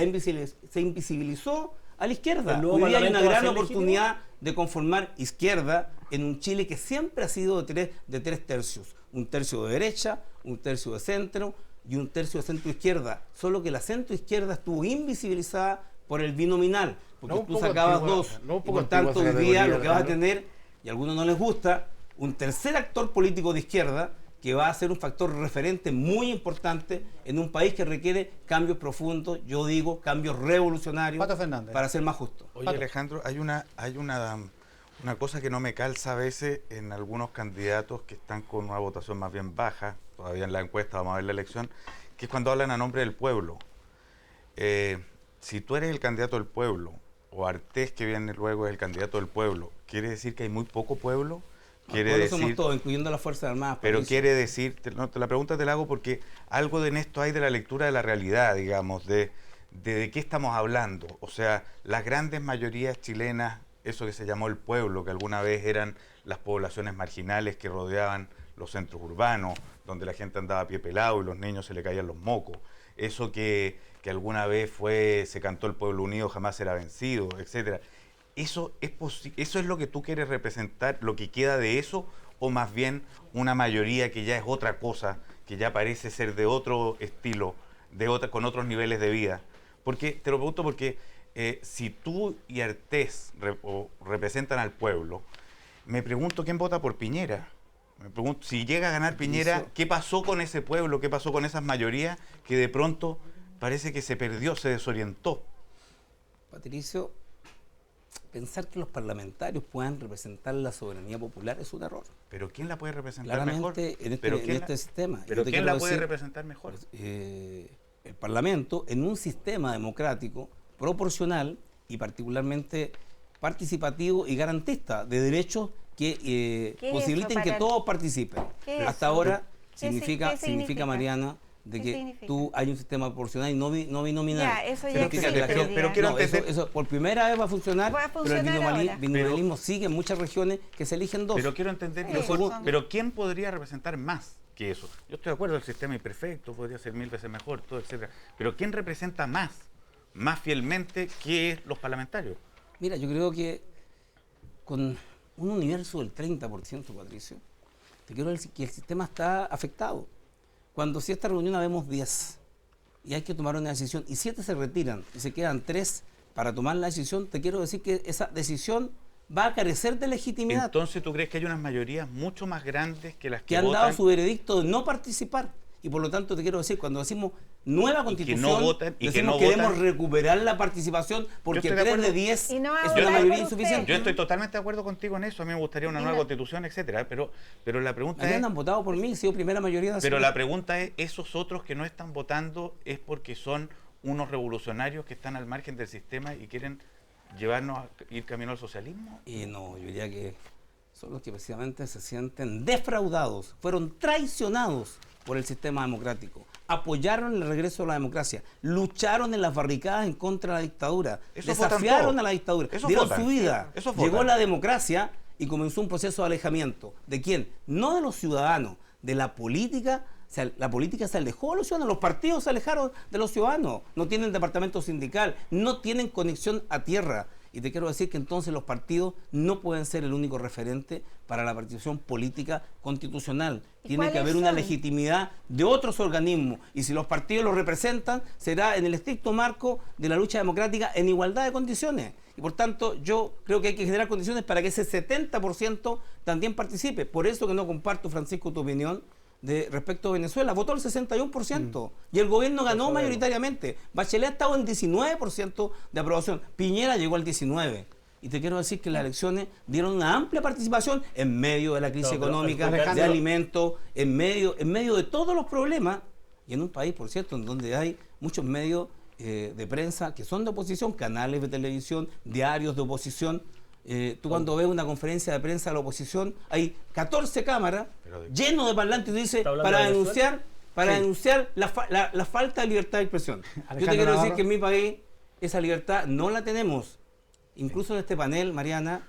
se invisibilizó a la izquierda. Hoy día hay una gran oportunidad de conformar izquierda en un Chile que siempre ha sido de tres tercios. Un tercio de derecha, un tercio de centro y un tercio de centro-izquierda, solo que la centro-izquierda estuvo invisibilizada por el binominal, porque tú sacabas dos, y por tanto hoy día lo que vas a tener, y a algunos no les gusta, un tercer actor político de izquierda que va a ser un factor referente muy importante en un país que requiere cambios profundos, yo digo cambios revolucionarios, para ser más justo. Oye, Alejandro, hay una cosa que no me calza a veces en algunos candidatos que están con una votación más bien baja, todavía en la encuesta, vamos a ver la elección, que es cuando hablan a nombre del pueblo. si tú eres el candidato del pueblo, o Artés, que viene luego, es el candidato del pueblo, ¿quiere decir que hay muy poco pueblo? Quiere decir, somos todos, incluyendo las Fuerzas Armadas. pero quiere decir, la pregunta te la hago porque algo de en esto hay de la lectura de la realidad, digamos, de qué estamos hablando. O sea, las grandes mayorías chilenas, eso que se llamó el pueblo, que alguna vez eran las poblaciones marginales que rodeaban los centros urbanos, donde la gente andaba a pie pelado y los niños se le caían los mocos. Eso que alguna vez se cantó el pueblo unido jamás será vencido, etcétera. ¿Eso es lo que tú quieres representar, lo que queda de eso, o más bien una mayoría que ya es otra cosa, que ya parece ser de otro estilo, con otros niveles de vida? Porque te lo pregunto porque si tú y Artés representan al pueblo, me pregunto quién vota por Piñera. Me pregunto, si llega a ganar Piñera, ¿qué pasó con ese pueblo? ¿Qué pasó con esas mayorías que de pronto parece que se perdió, se desorientó? Patricio, pensar que los parlamentarios puedan representar la soberanía popular es un error. ¿Pero quién la puede representar claramente mejor? en este sistema. ¿Pero quién la puede representar mejor? El Parlamento, en un sistema democrático, proporcional y particularmente participativo y garantista de derechos que posibiliten que todos participen. Hasta ahora significa, Mariana, de que tú hay un sistema proporcional y no binominal. Ya, eso ya existe, pero quiero entender. Eso por primera vez va a funcionar, pero el binominalismo sigue en muchas regiones que se eligen dos. Pero quiero entender, pero ¿quién podría representar más que eso? Yo estoy de acuerdo, el sistema imperfecto podría ser 1000 veces mejor, todo, etcétera. Pero ¿quién representa más fielmente que los parlamentarios? Mira, yo creo que con un universo del 30%, Patricio, te quiero decir que el sistema está afectado. Cuando si esta reunión habemos 10 y hay que tomar una decisión y 7 se retiran y se quedan 3 para tomar la decisión, te quiero decir que esa decisión va a carecer de legitimidad. Entonces, ¿tú crees que hay unas mayorías mucho más grandes que las que han votan? dado su veredicto de no participar? Y por lo tanto te quiero decir, cuando decimos nueva constitución, decimos que queremos recuperar la participación porque 3 de 10 es una mayoría insuficiente. Yo estoy totalmente de acuerdo contigo en eso. A mí me gustaría una nueva constitución, etcétera. Pero la pregunta es... han votado por mí, he sido primera mayoría. Pero la pregunta es, ¿esos otros que no están votando es porque son unos revolucionarios que están al margen del sistema y quieren llevarnos a ir camino al socialismo? Y no, yo diría que son los que precisamente se sienten defraudados, fueron traicionados por el sistema democrático, apoyaron el regreso de la democracia, lucharon en las barricadas en contra de la dictadura, desafiaron a la dictadura, dieron su vida, llegó la democracia y comenzó un proceso de alejamiento. ¿De quién? No de los ciudadanos, de la política. O sea, la política se alejó de los ciudadanos, los partidos se alejaron de los ciudadanos, no tienen departamento sindical, no tienen conexión a tierra. Y te quiero decir que entonces los partidos no pueden ser el único referente para la participación política constitucional. Tiene que haber una legitimidad de otros organismos. Y si los partidos lo representan, será en el estricto marco de la lucha democrática en igualdad de condiciones. Y por tanto, yo creo que hay que generar condiciones para que ese 70% también participe. Por eso que no comparto, Francisco, tu opinión respecto a Venezuela. Votó el 61% y el gobierno ganó mayoritariamente. Bachelet estaba en 19% de aprobación. Piñera llegó al 19%. Y te quiero decir que las elecciones dieron una amplia participación en medio de la crisis económica, de alimentos, en medio de todos los problemas. Y en un país, por cierto, en donde hay muchos medios de prensa que son de oposición, canales de televisión, diarios de oposición. Tú cuando ves una conferencia de prensa de la oposición, hay 14 cámaras llenos de parlantes y tú dices, para denunciar la falta de libertad de expresión. Yo te quiero decir que en mi país esa libertad no la tenemos. Incluso en este panel, Mariana,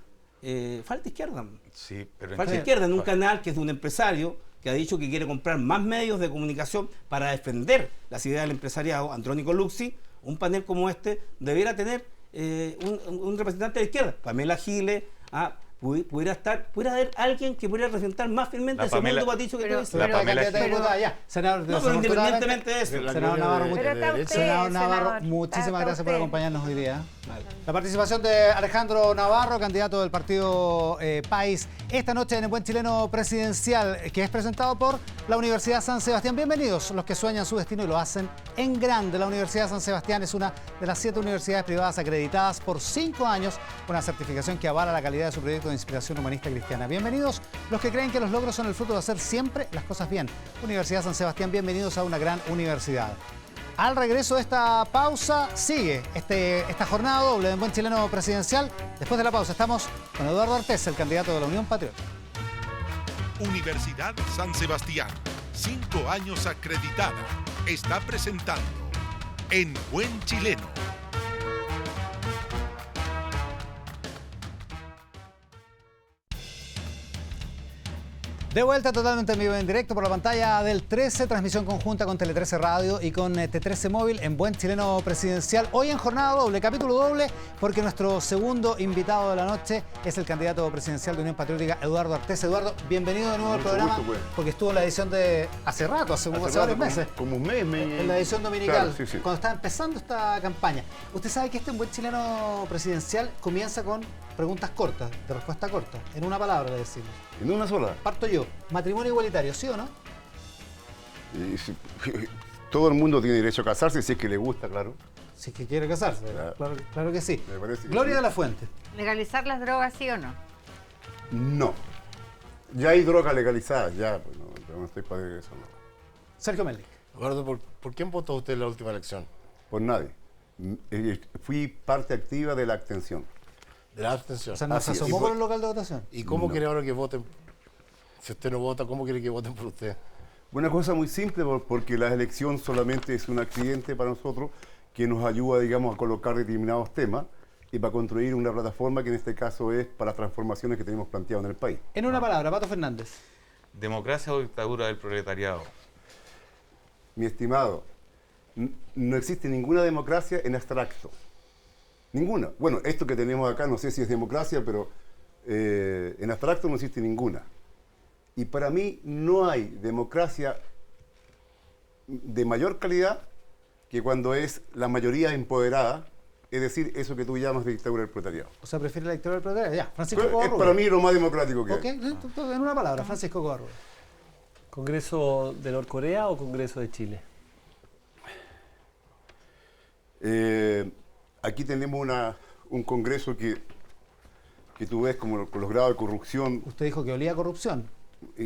falta izquierda. Sí, pero falta izquierda en un canal que es de un empresario que ha dicho que quiere comprar más medios de comunicación para defender las ideas del empresariado, Andrónico Luxi. Un panel como este debiera tener un representante de la izquierda, Pamela Giles, pudiera haber alguien que pudiera representar más fielmente ese mundo paticho que tú dices. Senador, independientemente de eso. Senador Navarro, muchísimas gracias por acompañarnos hoy día. La participación de Alejandro Navarro, candidato del partido País, esta noche en el Buen Chileno Presidencial, que es presentado por la Universidad San Sebastián. Bienvenidos los que sueñan su destino y lo hacen en grande. La Universidad San Sebastián es una de las 7 universidades privadas acreditadas por 5 años, con una certificación que avala la calidad de su proyecto de inspiración humanista cristiana. Bienvenidos los que creen que los logros son el fruto de hacer siempre las cosas bien. Universidad San Sebastián, bienvenidos a una gran universidad. Al regreso de esta pausa, sigue esta jornada doble en Buen Chileno Presidencial. Después de la pausa estamos con Eduardo Artés, el candidato de la Unión Patriótica. Universidad San Sebastián, 5 años acreditada, está presentando En Buen Chileno. De vuelta totalmente en vivo en directo por la pantalla del 13, transmisión conjunta con Tele 13 Radio y con T13 Móvil en Buen Chileno Presidencial. Hoy en jornada doble, capítulo doble, porque nuestro segundo invitado de la noche es el candidato presidencial de Unión Patriótica, Eduardo Artés. Eduardo, bienvenido de nuevo al programa, gusto, pues. Porque estuvo en la edición de hace rato, hace varios meses. Como un mes. En la edición dominical, Claro, sí. cuando estaba empezando esta campaña. Usted sabe que este En Buen Chileno Presidencial comienza con preguntas cortas, de respuesta corta. En una palabra le decimos. ¿En una sola? Parto yo. ¿Matrimonio igualitario, sí o no? Todo el mundo tiene derecho a casarse si es que le gusta, claro. Si es que quiere casarse, claro que sí. Me parece que Gloria sí. de la Fuente. ¿Legalizar las drogas, sí o no? No. Ya hay drogas legalizadas, ya. Pues no estoy para eso, no. Sergio Melnik. Eduardo, ¿por quién votó usted en la última elección? Por nadie. Fui parte activa de la abstención. De la abstención. O sea, no se Así es. asomó por el local de votación. ¿Y cómo No. quiere ahora que voten? Si usted no vota, ¿cómo quiere que voten por usted? Una cosa muy simple, porque la elección solamente es un accidente para nosotros que nos ayuda, digamos, a colocar determinados temas y para construir una plataforma que en este caso es para las transformaciones que tenemos planteado en el país. En una palabra, Pato Fernández. Democracia o dictadura del proletariado. Mi estimado, no existe ninguna democracia en abstracto. Ninguna. Bueno, esto que tenemos acá no sé si es democracia, pero en abstracto no existe ninguna. Y para mí no hay democracia de mayor calidad que cuando es la mayoría empoderada, es decir, eso que tú llamas de dictadura del proletariado. O sea, prefiere la dictadura del proletariado. Ya, Francisco Es Covarrubias. para mí lo más democrático que Ok, hay. en una palabra, Francisco Covarrubias. ¿Congreso de Norcorea o Congreso de Chile? Aquí tenemos un congreso que tú ves como con los grados de corrupción. Usted dijo que olía a corrupción.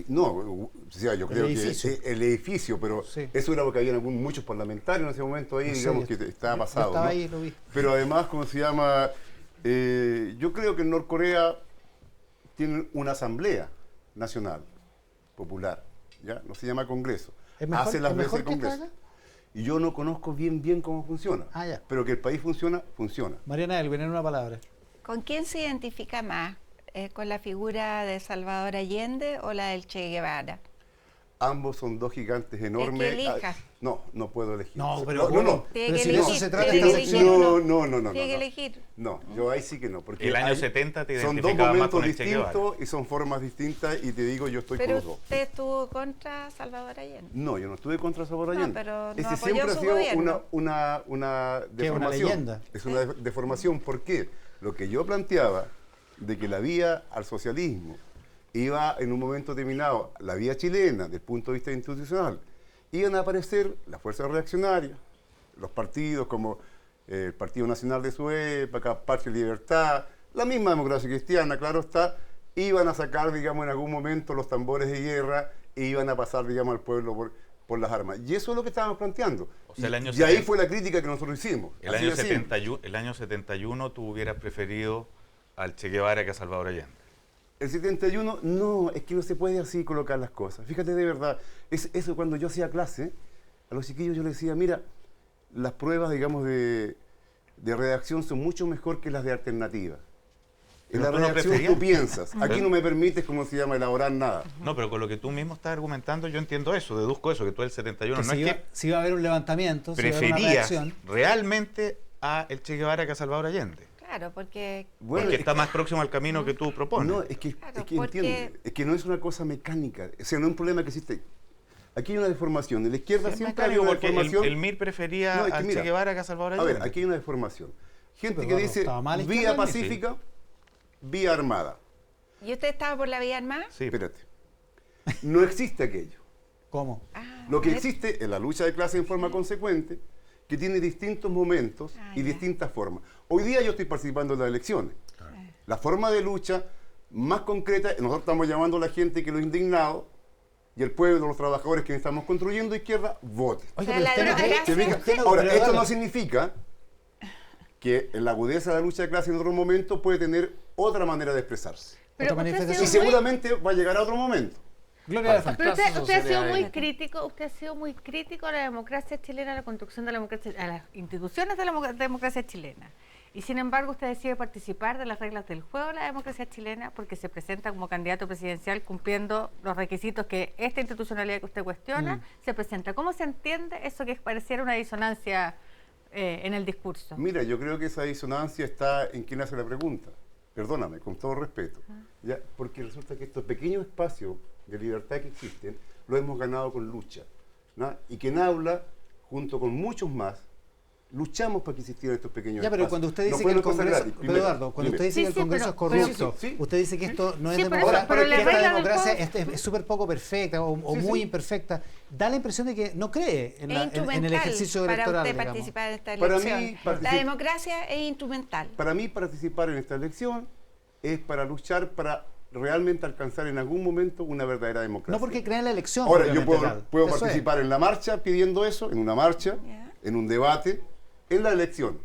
No, o sea, yo creo edificio. que el edificio, pero Sí. eso era porque había muchos parlamentarios en ese momento ahí, No sé, digamos yo- que estaba yo pasado. estaba ¿no? ahí, lo vi. Pero además, ¿cómo se llama? Yo creo que en Norcorea tienen una asamblea nacional, popular, ¿ya? No se llama congreso. ¿Es mejor- Hace las es veces mejor el que congreso. acá? Y yo no conozco bien cómo funciona. Ah, ya. Pero que el país funciona, funciona. Mariana Elvin, en una palabra. ¿Con quién se identifica más? ¿Con la figura de Salvador Allende o la del Che Guevara? Ambos son dos gigantes enormes. elija. No puedo elegir. No, pero no. Tiene Pero que si de elegir, eso se trata tiene esta que sección. elegir No. Tiene que no. elegir. No, yo ahí sí que no. Porque El año hay- 70 te son dos identificaba más momentos con el Che Guevara. distintos y son formas distintas y te digo, yo estoy con Pero los dos. usted estuvo contra Salvador Allende. No, yo no estuve contra Salvador No, Allende. pero no Ese apoyó siempre ha su sido gobierno. una Que es una deformación. leyenda. Es una deformación. ¿Por qué? Lo que yo planteaba de que la vía al socialismo iba en un momento determinado, la vía chilena, desde el punto de vista institucional, iban a aparecer las fuerzas reaccionarias, los partidos como el Partido Nacional de su época, Patria y Libertad, la misma democracia cristiana, claro está, iban a sacar, digamos, en algún momento los tambores de guerra e iban a pasar, digamos, al pueblo por las armas. Y eso es lo que estábamos planteando. O sea, el año y ahí 70. fue la crítica que nosotros hicimos. El Así año, de simple. 71 tú hubieras preferido al Che Guevara que a Salvador Allende. El 71, no, es que no se puede así colocar las cosas. Fíjate de verdad, eso cuando yo hacía clase, a los chiquillos yo les decía, mira, las pruebas, digamos, de redacción son mucho mejor que las de alternativa. En Pero la tú no redacción preferías. tú piensas, aquí no me permites, ¿cómo se llama?, elaborar nada. No, pero con lo que tú mismo estás argumentando, yo entiendo eso, deduzco eso, que tú el 71 Que no si, es iba, que si iba a haber un levantamiento, si iba a haber una preferías reacción. realmente a el Che Guevara que a Salvador Allende. Claro, porque Bueno, Porque es está más próximo al camino que tú propones. No, es que, Claro, es que porque- entiende, es que no es una cosa mecánica, o sea, no es un problema que existe. Aquí hay una deformación, en la izquierda Es siempre hay mecánico una porque deformación. el MIR prefería No, es que al mira, Che Guevara que a Salvador A Allende. ver, aquí hay una deformación. Gente pero que no, dice estaba mal vía izquierda, pacífica, vía armada. ¿y usted estaba por la vía armada? Sí. Espérate. No existe aquello. ¿Cómo? Ah, Lo que ¿ves? existe es la lucha de clase en forma consecuente, que tiene distintos momentos Ah, y ya. distintas formas. Hoy día yo estoy participando en las elecciones. La forma de lucha más concreta, nosotros estamos llamando a la gente que los indignados y el pueblo, los trabajadores que estamos construyendo izquierda, voten. Oiga, O sea, pero la usted no cree- democracia- ¿Se fija? usted no- Ahora, pero esto Eduardo, no significa que en la agudeza de la lucha de clase en otro momento puede tener otra manera de expresarse. Pero Otra usted ha manifestación. Y sido muy- seguramente va a llegar a otro momento. Gloria Alfaro. Pero usted ha sido sociedad muy ahí. crítico, usted ha sido muy crítico a la democracia chilena, a la construcción de la democracia, a las instituciones de la democracia chilena. Y sin embargo, usted decide participar de las reglas del juego de la democracia chilena porque se presenta como candidato presidencial cumpliendo los requisitos que esta institucionalidad que usted cuestiona se presenta. ¿Cómo se entiende eso que pareciera una disonancia en el discurso? Mira, yo creo que esa disonancia está en quien hace la pregunta. Perdóname, con todo respeto. ¿Ya? Porque resulta que estos pequeños espacios de libertad que existen los hemos ganado con lucha, ¿no? Y quien habla, junto con muchos más, luchamos para que existieran estos pequeños Ya, pero espacios. cuando usted No dice fue que el una cosa Congreso, gratis. pero Primero, Eduardo, cuando dime. usted dice Sí, que el sí, Congreso pero- es corrupto, sí, sí. usted dice que esto no es Sí, pero democracia, pero la que regla esta del democracia juego- es súper poco perfecta o muy imperfecta, da la impresión de que no cree en, Es en instrumental el ejercicio para electoral, usted digamos. participar en esta Para mí, elección. La democracia es instrumental. Para mí, participar en esta elección es para luchar para realmente alcanzar en algún momento una verdadera democracia. No porque creen en la elección. Ahora, yo propiamente puedo, tal. puedo Eso es. participar en la marcha pidiendo eso, en una marcha, Ya. en un debate, en la elección.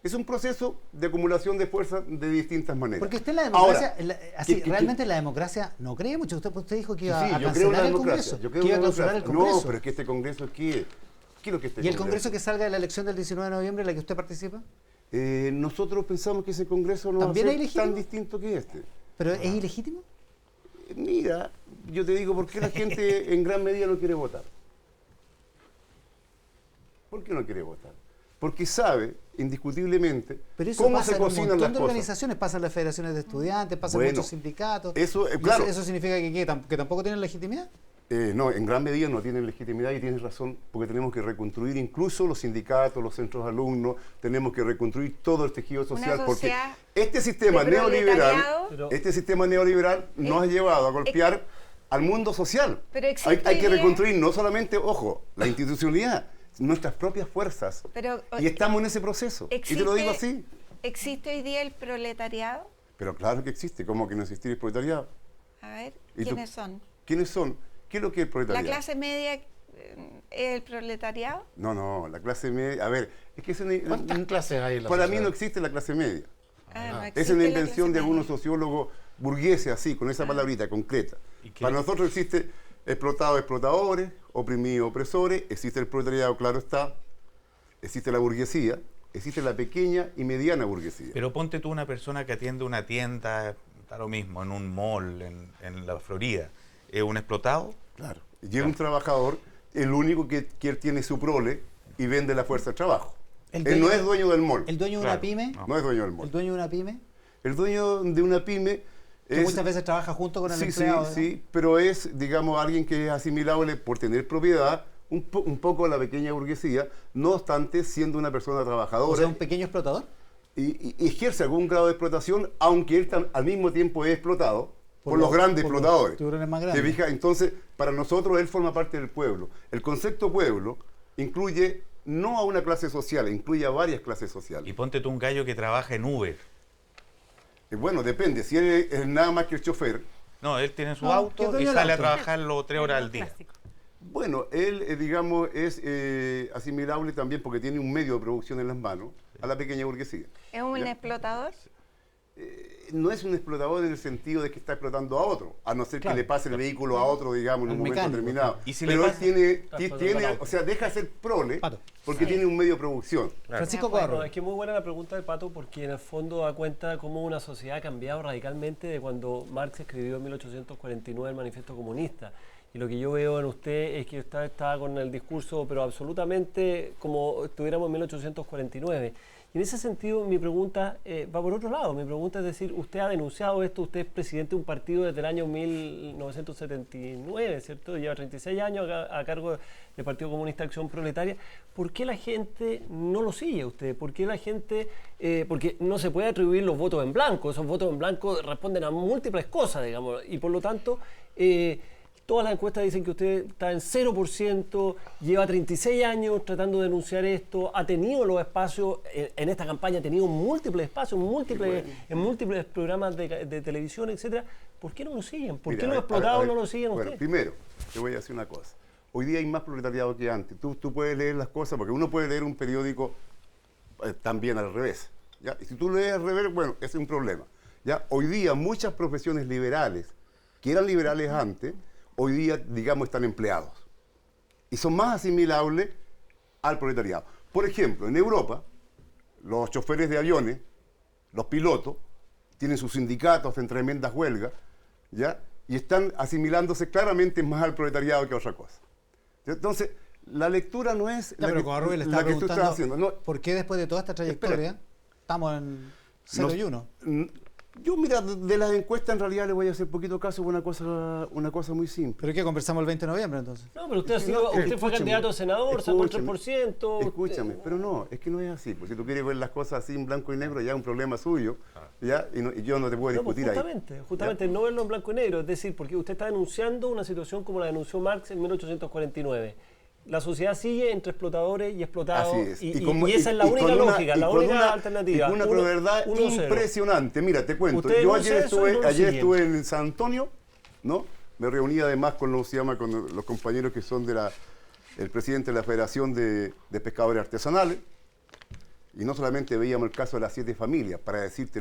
Es un proceso de acumulación de fuerzas de distintas maneras. Porque usted en la democracia, Ahora, así, que- realmente en la democracia no cree mucho. Usted dijo que iba sí, a yo creo en la cancelar el democracia. Congreso. Yo creo Que en iba a la clausurar el democracia. Congreso. No, pero es que este Congreso, ¿qué es lo que este ¿Y el Congreso que salga de la elección del 19 de noviembre en la que usted participa? Nosotros pensamos que ese Congreso no va a ¿También ser es ilegítimo? tan distinto que este. ¿Pero es ilegítimo? Mira, yo te digo por qué la gente en gran medida no quiere votar. ¿Por qué no quiere votar? Porque sabe, indiscutiblemente, Pero eso cómo pasa se en un cocinan montón las de cosas. organizaciones, pasa en las federaciones de estudiantes, pasa en Bueno, muchos sindicatos. eso, ¿Y claro. eso significa que, que tampoco tienen legitimidad? No, en gran medida no tienen legitimidad y tienes razón, porque tenemos que reconstruir incluso los sindicatos, los centros de alumnos, tenemos que reconstruir todo el tejido social, porque sociedad este sistema de neoliberal, proletariado. nos ha llevado a golpear al mundo social. Pero Hay existe que hoy día- reconstruir no solamente, ojo, la institucionalidad, nuestras propias fuerzas. Pero, Y estamos en ese proceso. Y te lo digo así. ¿Existe hoy día el proletariado? Pero claro que existe, ¿cómo que no existir el proletariado? A ver, ¿Y tú? ¿quiénes son? ¿Quiénes son? ¿Qué es lo que es el ¿La proletariado? clase media es el proletariado? No, la clase media. A ver, es que ¿Cuántas clases hay en la para mí sociedad? no existe la clase media. No Es existe una la invención clase de algunos media. sociólogos burgueses, así, con esa palabrita concreta. Para nosotros existe explotados, explotadores, oprimidos, opresores, existe el proletariado, claro está, existe la burguesía, existe la pequeña y mediana burguesía. Pero ponte tú una persona que atiende una tienda, está lo mismo, en un mall, en la Florida. ¿Es un explotado? Claro. Y es un trabajador, el único que tiene su prole y vende la fuerza de trabajo. Él no es dueño del mall. ¿El dueño de una pyme? No es dueño del mall. ¿El dueño de una pyme? El dueño de una pyme Que muchas veces trabaja junto con el empleado. Sí, pero es, digamos, alguien que es asimilable por tener propiedad un poco a la pequeña burguesía, no obstante siendo una persona trabajadora. O sea, un pequeño explotador. Y ejerce algún grado de explotación, aunque él al mismo tiempo es explotado por los grandes por los explotadores. tiburones más ¿Te grandes. fijas? Entonces, para nosotros él forma parte del pueblo. El concepto pueblo incluye no a una clase social, incluye a varias clases sociales. Y ponte tú un gallo que trabaja en Uber. Bueno, depende. Si él es nada más que el chofer, No, él tiene su No, que es auto y dueño del sale a auto. trabajarlo 3 horas al día. Clásico. bueno, él, digamos, es asimilable también porque tiene un medio de producción en las manos a la pequeña burguesía. ¿Es un Ya. explotador? No es un explotador en el sentido de que está explotando a otro, a no ser Claro. que le pase el vehículo a otro, digamos, en Al un momento mecánico. determinado. Y si Pero le él pasa- tiene, o sea, deja de ser prole Pato. porque tiene un medio de producción. Francisco De acuerdo. Coarro. No, es que muy buena la pregunta de Pato porque en el fondo da cuenta cómo una sociedad ha cambiado radicalmente de cuando Marx escribió en 1849 el Manifiesto Comunista. Y lo que yo veo en usted es que usted está con el discurso, pero absolutamente como estuviéramos en 1849. Y en ese sentido mi pregunta va por otro lado. Mi pregunta es decir, usted ha denunciado esto, usted es presidente de un partido desde el año 1979, ¿cierto? Lleva 36 años a cargo del Partido Comunista Acción Proletaria. ¿Por qué la gente no lo sigue a usted? ¿Por qué la gente...? Porque no se puede atribuir los votos en blanco. Esos votos en blanco responden a múltiples cosas, digamos. Y por lo tanto... todas las encuestas dicen que usted está en 0%, lleva 36 años tratando de denunciar esto, ha tenido los espacios, en esta campaña ha tenido múltiples espacios, en múltiples programas de televisión, etcétera. ¿Por qué no lo siguen? ¿Por Mira, qué los explotados no lo siguen bueno, ustedes? primero, te voy a decir una cosa. Hoy día hay más proletariado que antes. Tú puedes leer las cosas, porque uno puede leer un periódico también al revés. ¿Ya? Y si tú lees al revés, bueno, ese es un problema. ¿Ya? Hoy día muchas profesiones liberales, que eran liberales antes, hoy día, digamos, están empleados. Y son más asimilables al proletariado. Por ejemplo, en Europa, los choferes de aviones, los pilotos, tienen sus sindicatos en tremendas huelgas, ¿ya? Y están asimilándose claramente más al proletariado que a otra cosa. Entonces, la lectura no es Ya, pero Covarrubias le la estaba que tú estás haciendo. preguntando, No, ¿por qué después de toda esta trayectoria Espera. estamos en 0 y 1? Yo, mira, de las encuestas en realidad le voy a hacer poquito caso, una cosa muy simple. ¿Pero qué conversamos el 20 de noviembre entonces? No, pero usted, Es que no, usted fue escúchame, candidato a senador, sacó el escúchame, 3%. Escúchame, pero no, es que no es así. Pues si tú quieres ver las cosas así en blanco y negro, ya es un problema suyo, ¿ya? Y yo no te puedo No, pues discutir justamente no verlo en blanco y negro, es decir, porque usted está denunciando una situación como la denunció Marx en 1849. La sociedad sigue entre explotadores y explotados, Así es. y esa es la única lógica, la única alternativa. Y con una verdad impresionante. Mira, te cuento. Ustedes Yo no ayer hacen eso y no lo siguen. estuve en San Antonio, ¿no? Me reuní además con los compañeros que son el presidente de la Federación de Pescadores Artesanales. Y no solamente veíamos el caso de las 7 familias, para decirte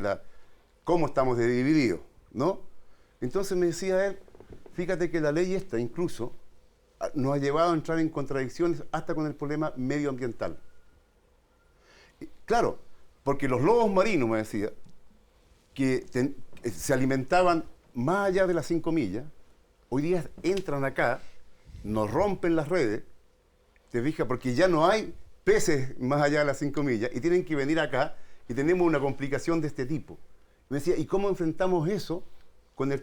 cómo estamos divididos, ¿no? Entonces me decía él, fíjate que la ley esta incluso nos ha llevado a entrar en contradicciones hasta con el problema medioambiental. Claro, porque los lobos marinos, me decía, que se alimentaban más allá de las 5 millas, hoy día entran acá, nos rompen las redes, te fijas, porque ya no hay peces más allá de las 5 millas y tienen que venir acá y tenemos una complicación de este tipo. Me decía, ¿y cómo enfrentamos eso con el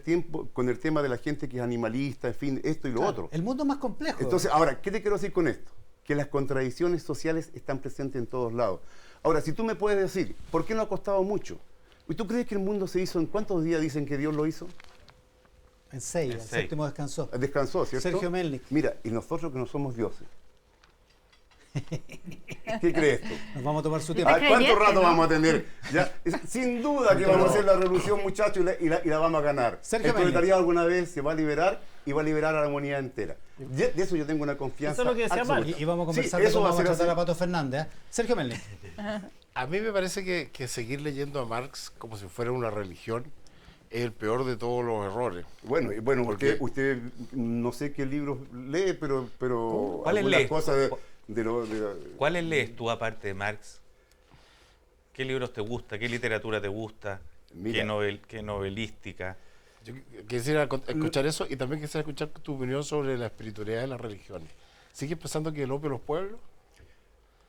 tema de la gente que es animalista, en fin, esto y lo otro? El mundo es más complejo. Entonces, ahora, ¿qué te quiero decir con esto? Que las contradicciones sociales están presentes en todos lados. Ahora, si tú me puedes decir, ¿por qué no ha costado mucho? ¿Y tú crees que el mundo se hizo en cuántos días dicen que Dios lo hizo? En 6, el séptimo descansó. Descansó, ¿cierto? Sergio Melnik. Mira, y nosotros que no somos dioses. ¿Qué crees tú? Nos vamos a tomar su tiempo. ¿Cuánto rato vamos a tener? ¿Ya? Sin duda que vamos a hacer la revolución, muchachos, y la vamos a ganar. Sergio El proletariado alguna vez se va a liberar y va a liberar a la humanidad entera. De eso yo tengo una confianza. Eso es lo que decía absoluta. Y vamos a conversar Sí, de eso cómo va a vamos a ser tratar así. a Pato Fernández. ¿eh? Sergio Melnik. A mí me parece que seguir leyendo a Marx como si fuera una religión es el peor de todos los errores. Bueno, usted no sé qué libros lee, pero ¿Cuáles algunas lees? cosas ¿Cuáles lees tú aparte de Marx? ¿Qué libros te gusta? ¿Qué literatura te gusta? Mira. ¿Qué novelística? Yo quisiera escuchar eso y también quisiera escuchar tu opinión sobre la espiritualidad de las religiones. ¿Sigues pensando que el opio de los pueblos?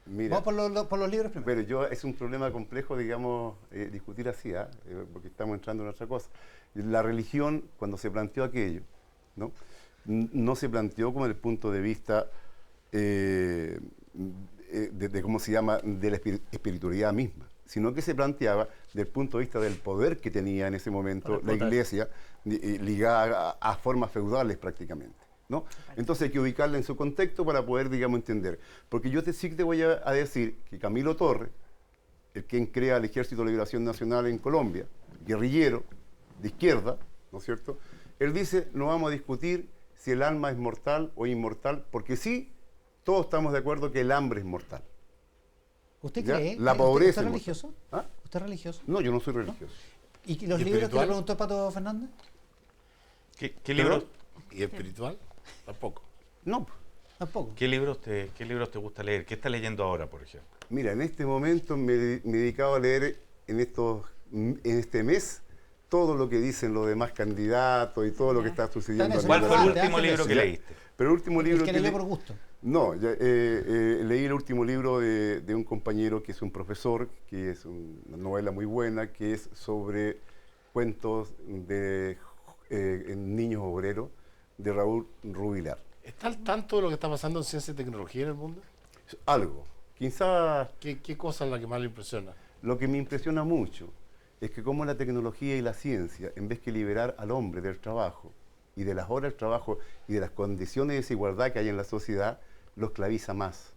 Mira, Vamos por los libros primero. pero es un problema complejo, digamos, discutir así, porque estamos entrando en otra cosa. La religión, cuando se planteó aquello, ¿no? No se planteó como desde el punto de vista de cómo se llama, de la espiritualidad misma, sino que se planteaba desde el punto de vista del poder que tenía en ese momento la iglesia, ligada a formas feudales prácticamente, ¿no? Entonces hay que ubicarla en su contexto para poder, digamos, entender. Porque yo sí te voy a decir que Camilo Torres, quien crea el Ejército de Liberación Nacional en Colombia, guerrillero, de izquierda, ¿no es cierto? Él dice, no vamos a discutir si el alma es mortal o inmortal, porque sí, todos estamos de acuerdo que el hambre es mortal. ¿Usted ¿Ya? cree? La ¿Usted pobreza es es religioso? ¿Ah? ¿Usted es religioso? No, yo no soy religioso. ¿Y los ¿Y libros que le espiritual? preguntó Pato Fernández? ¿Qué libros? ¿Y espiritual? Tampoco. No. Tampoco. ¿Qué libros te gusta leer? ¿Qué estás leyendo ahora, por ejemplo? Mira, en este momento me he dedicado a leer en este mes todo lo que dicen los demás candidatos y todo lo que está sucediendo. Eso ¿Cuál no fue el falta, último antes libro de que eso. leíste? Pero el último libro El que le dio le- por gusto. No, leí el último libro de un compañero que es un profesor, que es una novela muy buena, que es sobre cuentos de niños obreros, de Raúl Rubilar. ¿Está al tanto de lo que está pasando en ciencia y tecnología en el mundo? Algo. Quizás ¿Qué cosa es la que más le impresiona? lo que me impresiona mucho es que como la tecnología y la ciencia, en vez que liberar al hombre del trabajo y de las horas del trabajo y de las condiciones de desigualdad que hay en la sociedad, lo esclaviza más.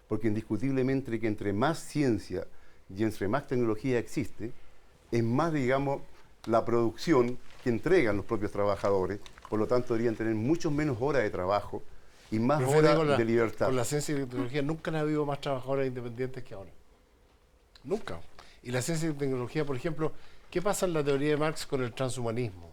Porque indiscutiblemente que entre más ciencia y entre más tecnología existe, es más, digamos, la producción que entregan los propios trabajadores, por lo tanto deberían tener mucho menos horas de trabajo y más horas de libertad. Con la ciencia y la tecnología nunca han habido más trabajadores independientes que ahora. Nunca. Y la ciencia y tecnología, por ejemplo, ¿qué pasa en la teoría de Marx con el transhumanismo?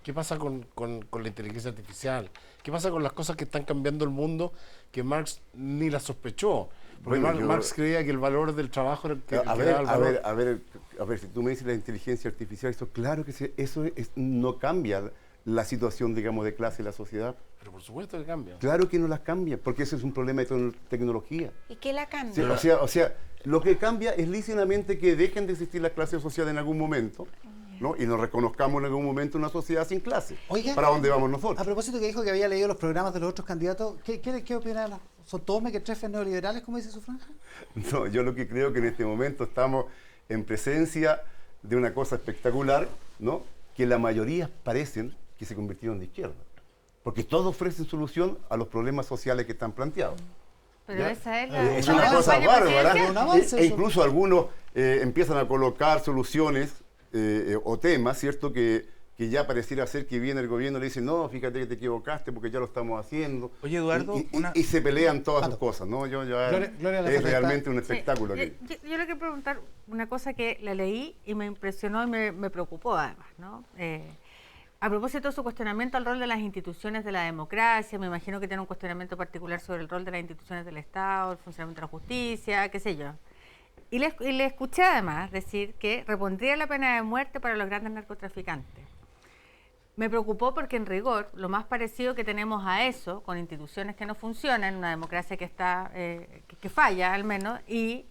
¿Qué pasa con la inteligencia artificial? ¿Qué pasa con las cosas que están cambiando el mundo que Marx ni las sospechó? Porque Bueno, Marx creía que el valor del trabajo era el que A daba el valor. ver, si tú me dices la inteligencia artificial, eso claro que eso no cambia la situación, digamos, de clase de la sociedad. Pero por supuesto que cambia. Claro que no las cambia, porque ese es un problema de tecnología. ¿Y qué la cambia? Sí, o sea, lo que cambia es lícitamente que dejen de existir las clases sociales en algún momento, ¿no? Y nos reconozcamos en algún momento una sociedad sin clase. Oiga, ¿para dónde vamos nosotros? A propósito que dijo que había leído los programas de los otros candidatos, ¿qué opina? ¿Son todos mequetrefes neoliberales, como dice su franja? No, yo lo que creo que en este momento estamos en presencia de una cosa espectacular, ¿no? Que la mayoría parecen que se convirtieron de izquierda. Porque todos ofrecen solución a los problemas sociales que están planteados. Pero ¿ya? esa es la... Es una cosa bárbara. presidencial. E incluso algunos empiezan a colocar soluciones o temas, ¿cierto? Que ya pareciera ser que viene el gobierno y le dice, no, fíjate que te equivocaste porque ya lo estamos haciendo. Oye, Eduardo, y se pelean todas las cosas, ¿no? Gloria Es realmente un espectáculo. Sí, yo le quiero preguntar una cosa que la leí y me impresionó y me preocupó además, ¿no? A propósito de su cuestionamiento al rol de las instituciones de la democracia, me imagino que tiene un cuestionamiento particular sobre el rol de las instituciones del Estado, el funcionamiento de la justicia, qué sé yo. Y le escuché además decir que repondría la pena de muerte para los grandes narcotraficantes. Me preocupó porque en rigor lo más parecido que tenemos a eso, con instituciones que no funcionan, una democracia que está que falla al menos, y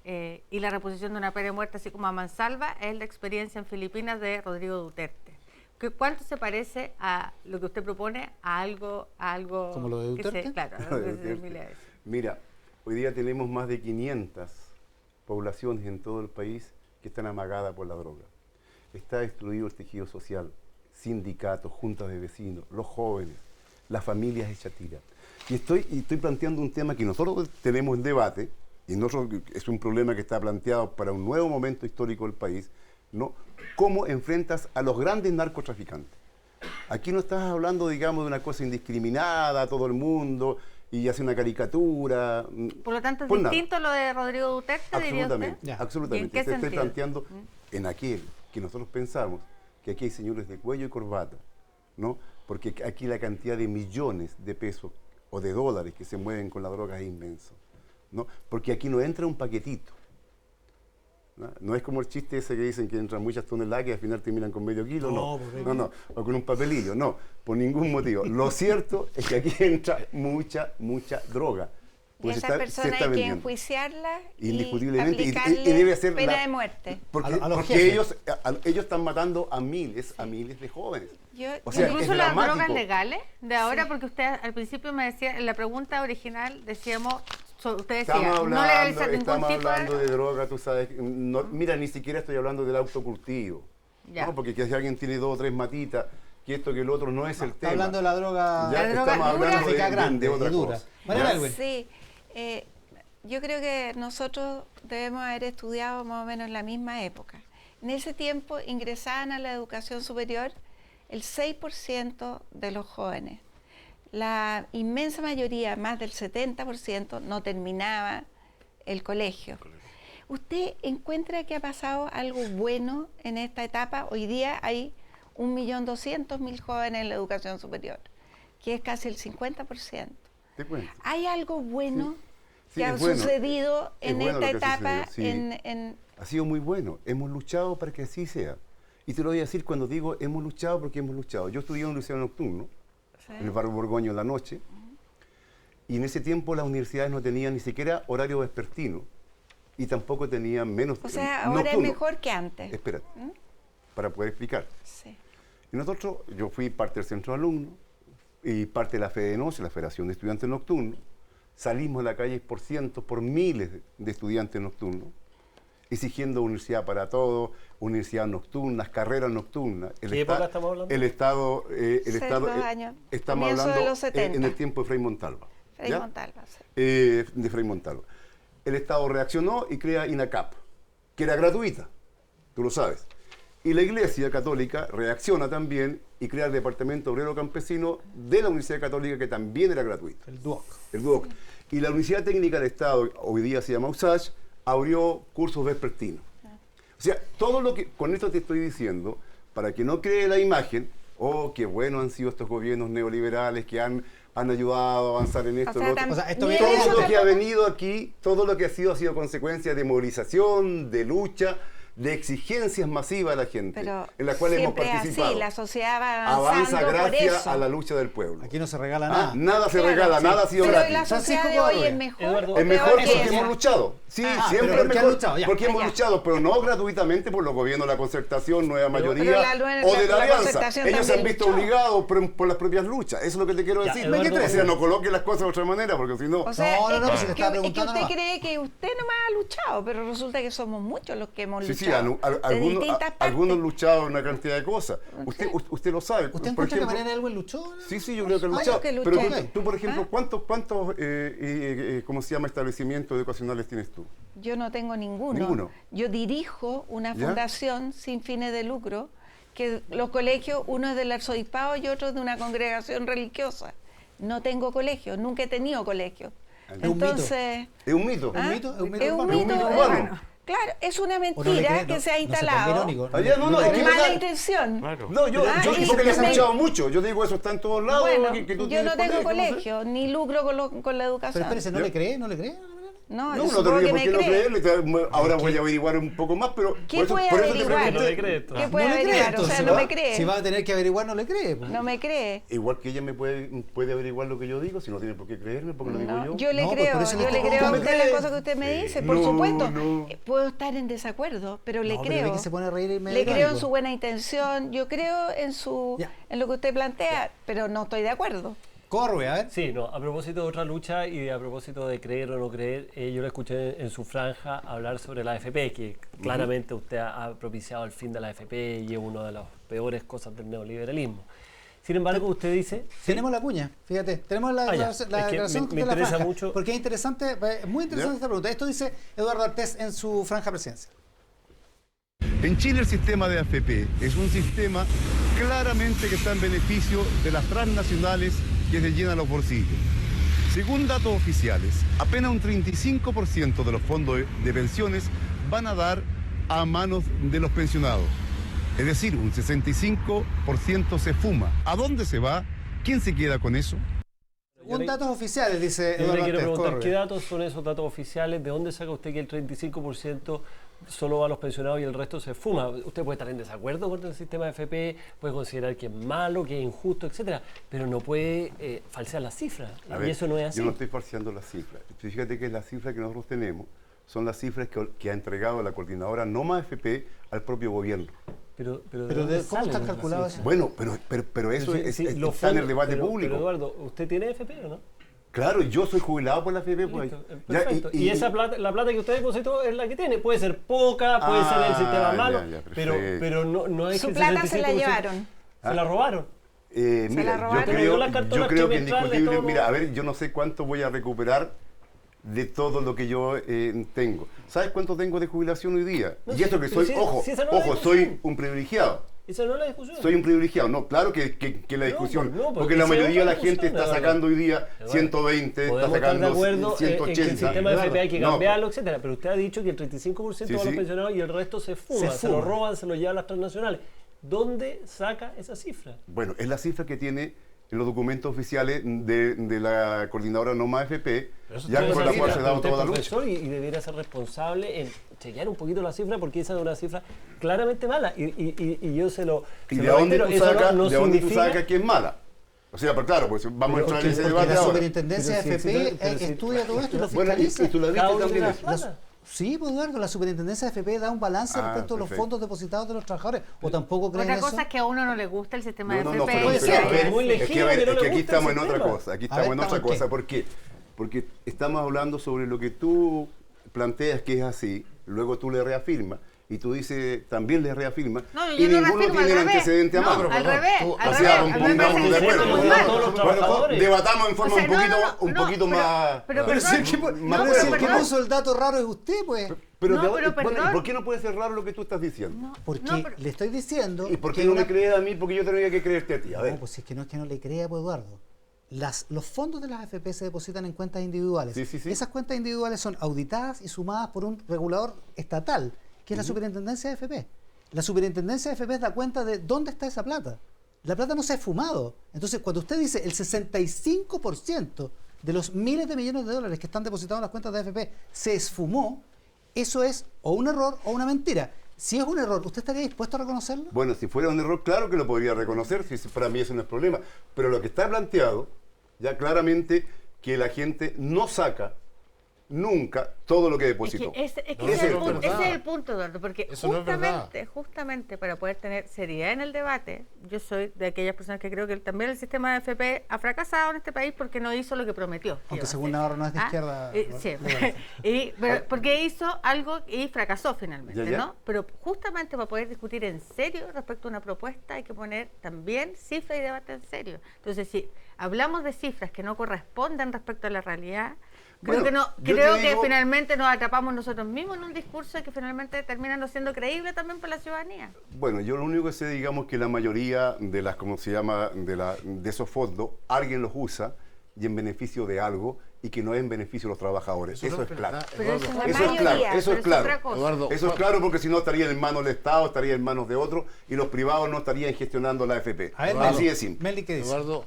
la reposición de una pena de muerte así como a mansalva, es la experiencia en Filipinas de Rodrigo Duterte. ¿Cuánto se parece a lo que usted propone a algo ¿Como lo de Duterte? Claro, a lo que se asimila a eso. Mira, hoy día tenemos más de 500 poblaciones en todo el país que están amagadas por la droga. Está destruido el tejido social, sindicatos, juntas de vecinos, los jóvenes, las familias hechas tira. Y estoy planteando un tema que nosotros tenemos en debate, y nosotros, es un problema que está planteado para un nuevo momento histórico del país, ¿no? ¿Cómo enfrentas a los grandes narcotraficantes? Aquí no estás hablando, digamos, de una cosa indiscriminada a todo el mundo y hace una caricatura. Por lo tanto, ¿es pues distinto lo de Rodrigo Duterte, diría usted? Absolutamente. ¿Y en qué Te estoy sentido? planteando en aquel que nosotros pensamos que aquí hay señores de cuello y corbata, ¿no? Porque aquí la cantidad de millones de pesos o de dólares que se mueven con la droga es inmenso, ¿no? Porque aquí no entra un paquetito. No es como el chiste ese que dicen que entran muchas toneladas y al final terminan con medio kilo, no, o con un papelillo, no, por ningún motivo. Lo cierto es que aquí entra mucha droga. Y Pues esa persona hay que enjuiciarla indiscutiblemente, y aplicarle y debe ser pena de muerte. Porque ellos están matando a miles de jóvenes. O sea, incluso es las dramático. drogas legales de ahora, porque usted al principio me decía, en la pregunta original decíamos, usted decía, no legalizar ningún tipo de droga, tú sabes, mira, ni siquiera estoy hablando del autocultivo, ¿no? Porque si alguien tiene 2 o 3 matitas, que esto que el otro no es el tema. Hablando de la droga, ya estamos hablando de otra dura. cosa. Sí, yo creo que nosotros debemos haber estudiado más o menos en la misma época. En ese tiempo ingresaban a la educación superior el 6% de los jóvenes. La inmensa mayoría, más del 70%, no terminaba el colegio. ¿Usted encuentra que ha pasado algo bueno en esta etapa? Hoy día hay 1.200.000 jóvenes en la educación superior, que es casi el 50%. Te cuento. ¿Hay algo bueno Sí, que ha sucedido en esta etapa? Ha sido muy bueno. Hemos luchado para que así sea. Y te lo voy a decir cuando digo hemos luchado, porque hemos luchado. Yo estudié en un liceo nocturno, en el barrio Borgoño en la noche, y en ese tiempo las universidades no tenían ni siquiera horario vespertino, y tampoco tenían menos. O sea, ahora nocturno. es mejor que antes. Espérate, para poder explicar. Sí. Y nosotros, yo fui parte del centro de alumnos y parte de la FEDENOCE, la Federación de Estudiantes Nocturnos. Salimos a la calle por miles de estudiantes nocturnos, exigiendo universidad para todos, universidad nocturnas, carreras nocturnas. ¿Qué época estamos hablando? El Estado, estamos hablando de los 70. En el tiempo de Frei Montalva. Frei Montalva, sí. De Frei Montalva. El Estado reaccionó y crea INACAP, que era gratuita, tú lo sabes. Y la Iglesia Católica reacciona también y crea el Departamento Obrero Campesino de la Universidad Católica, que también era gratuito. El DUOC. El DUOC. Y la Universidad Técnica del Estado, hoy día se llama USACH, abrió cursos vespertinos. O sea, todo lo que, con esto te estoy diciendo, para que no cree la imagen, qué buenos han sido estos gobiernos neoliberales que han ayudado a avanzar en esto. Todo lo que ha venido aquí, todo lo que ha sido consecuencia de movilización, de lucha, de exigencias masivas de la gente, en las cuales hemos participado. Así, la sociedad va avanza gracias por eso. a la lucha del pueblo. Aquí no se regala nada. Nada se regala, nada ha sido gratis. Pero la sociedad de hoy es mejor. Es mejor porque hemos luchado. Sí, siempre es mejor porque hemos luchado, pero no gratuitamente por los gobiernos de la concertación, nueva mayoría o de la alianza. Ellos se han visto obligados por las propias luchas. Eso es lo que te quiero decir. ¿Qué te decía? No coloque las cosas de otra manera, porque si no... O sea, es que usted cree que usted nomás ha luchado, pero resulta que somos muchos los que hemos luchado. Algunos lucharon una cantidad de cosas. Usted lo sabe. ¿Usted encuentra que Mariana Elwin luchó? Sí, yo creo que luchó. Pero tú, por ejemplo, ¿cuántos ¿cómo se llama? Establecimientos educacionales tienes tú? Yo no tengo ninguno. Yo dirijo una fundación sin fines de lucro, que los colegios, uno es del arzobispado y otro es de una congregación religiosa. No tengo colegio, nunca he tenido colegio. Entonces, ¿es un mito? Es un mito urbano. Claro, es una mentira que se ha instalado con mala intención. No, yo porque les he escuchado mucho. Yo digo, eso está en todos lados. Bueno, yo no tengo colegio, ni lucro con la educación. Pero espérese, ¿no le cree? ¿No le cree? No, no te digo por qué no creerle. Ahora voy a averiguar un poco más, pero... ¿Qué puede averiguar? ¿Qué puede averiguar? O sea, no me cree. Si va a tener que averiguar, no le cree. No me cree. Igual que ella me puede averiguar lo que yo digo, si no tiene por qué creerme, porque lo digo yo. Yo le creo a usted las cosas que usted me dice, por supuesto. Puedo estar en desacuerdo, pero le creo. Le creo en su buena intención, yo creo en lo que usted plantea, pero no estoy de acuerdo. Corre, a ver. Sí, a propósito de otra lucha y a propósito de creer o no creer, yo le escuché en su franja hablar sobre la AFP, que claramente usted ha propiciado el fin de la AFP y es una de las peores cosas del neoliberalismo. Sin embargo, usted dice... Tenemos la cuña, fíjate, tenemos la declaración me interesa mucho. Porque es interesante, muy interesante esta pregunta. Esto dice Eduardo Artés en su franja presidencial. En Chile el sistema de AFP es un sistema claramente que está en beneficio de las transnacionales que se llenan los bolsillos. Según datos oficiales, apenas un 35% de los fondos de pensiones van a dar a manos de los pensionados. Es decir, un 65% se fuma. ¿A dónde se va? ¿Quién se queda con eso? Según datos oficiales, dice Eduardo Artés. Yo le quiero preguntar, corre. ¿qué datos son esos datos oficiales? ¿De dónde saca usted que el 35% solo va a los pensionados y el resto se fuma? Usted puede estar en desacuerdo con el sistema de AFP, puede considerar que es malo, que es injusto, etcétera, pero no puede falsear las cifras. Y eso no es así. Yo no estoy falseando las cifras. Fíjate que las cifras que nosotros tenemos son las cifras que ha entregado la coordinadora Noma AFP al propio gobierno. Pero ¿cómo están calculados eso? Bueno, pero eso está en el debate público. Pero Eduardo, ¿usted tiene AFP o no? Claro, yo soy jubilado por la AFP. Pues. Perfecto. Y esa plata, la plata que usted depositó es la que tiene. Puede ser poca, puede ser el sistema malo, pero no es que... Su plata se la llevaron. ¿Se la robaron? Mira, yo creo que indiscutible... Mira, a ver, yo no sé cuánto voy a recuperar de todo lo que yo tengo. ¿Sabes cuánto tengo de jubilación hoy día? Y esto que soy, soy un privilegiado. Esa no es la discusión. Soy un privilegiado. No, claro que la discusión. Porque la mayoría de la gente está sacando hoy día 120, está sacando 180. En que el sistema de AFP hay que cambiarlo, etcétera. Pero usted ha dicho que el 35% va a los pensionados y el resto se fuma, se lo roban, se lo llevan las transnacionales. ¿Dónde saca esa cifra? Bueno, es la cifra que tiene en los documentos oficiales de la coordinadora Noma AFP, ya por la cual se ha dado toda la lucha. Y debiera ser responsable en chequear un poquito la cifra, porque esa es una cifra claramente mala. Y yo se lo ¿Y de dónde tú sacas que es mala? O sea, pero claro, pues vamos a entrar en ese debate la ahora. Superintendencia de AFP estudia todo esto y lo fiscaliza. Y tú lo viste también eso. Sí, pues Eduardo, la Superintendencia de AFP da un balance respecto a los fondos depositados de los trabajadores. ¿O tampoco creen eso? Otra cosa es que a uno no le gusta el sistema de AFP. Es que aquí estamos en otra cosa. Aquí estamos en otra cosa. ¿Por qué? Porque estamos hablando sobre lo que tú planteas que es así, luego tú le reafirmas. Y tú dices, también le reafirma, y ninguno tiene el antecedente a mano. Al revés, pongámonos de acuerdo. Debatamos en forma un poquito más... Pero si el que puso el dato raro es usted, pues. Pero, No, pero bueno, perdón. ¿por qué no puede ser raro lo que tú estás diciendo? No, Porque no, pero- le estoy diciendo... ¿Y por qué que no una- me crees a mí? Porque yo tendría que creerte a ti. A ver. No, pues es que no le crea, pues, Eduardo. Los fondos de las AFP se depositan en cuentas individuales. Sí, sí, sí. Esas cuentas individuales son auditadas y sumadas por un regulador estatal, que es la Superintendencia de AFP. La Superintendencia de AFP da cuenta de dónde está esa plata. La plata no se ha esfumado. Entonces, cuando usted dice el 65% de los miles de millones de dólares que están depositados en las cuentas de AFP se esfumó, eso es o un error o una mentira. Si es un error, ¿usted estaría dispuesto a reconocerlo? Bueno, si fuera un error, claro que lo podría reconocer, si para mí eso no es problema. Pero lo que está planteado, ya claramente, que la gente no saca nunca todo lo que depositó. ese No, es eso el no es punto, verdad. ese es el punto, Eduardo, porque Eso no es verdad. justamente para poder tener seriedad en el debate, yo soy de aquellas personas que creo que también el sistema de FP ha fracasado en este país porque no hizo lo que prometió. que Aunque iba a según hacer. Navarro no es de ¿Ah? izquierda. Sí, pero porque hizo algo y fracasó finalmente, Ya, ya. ¿no? Pero justamente para poder discutir en serio respecto a una propuesta hay que poner también cifras y debate en serio. Entonces, si hablamos de cifras que no corresponden respecto a la realidad, Bueno, yo creo te que digo- finalmente nos atrapamos nosotros mismos en un discurso que finalmente termina no siendo creíble también para la ciudadanía. Bueno, yo lo único que sé, digamos, que la mayoría de las, ¿cómo se llama?, de esos fondos, alguien los usa y en beneficio de algo y que no es en beneficio de los trabajadores. Eso, no es es claro. verdad, Pero eso es la Eso es claro, mayoría, eso pero es es claro. otra cosa. Eduardo, Eso es claro porque si no estaría en manos del Estado, estaría en manos de otros y los privados no estarían gestionando la AFP. A ver, Así de simple. Meli, ¿qué dice? Eduardo,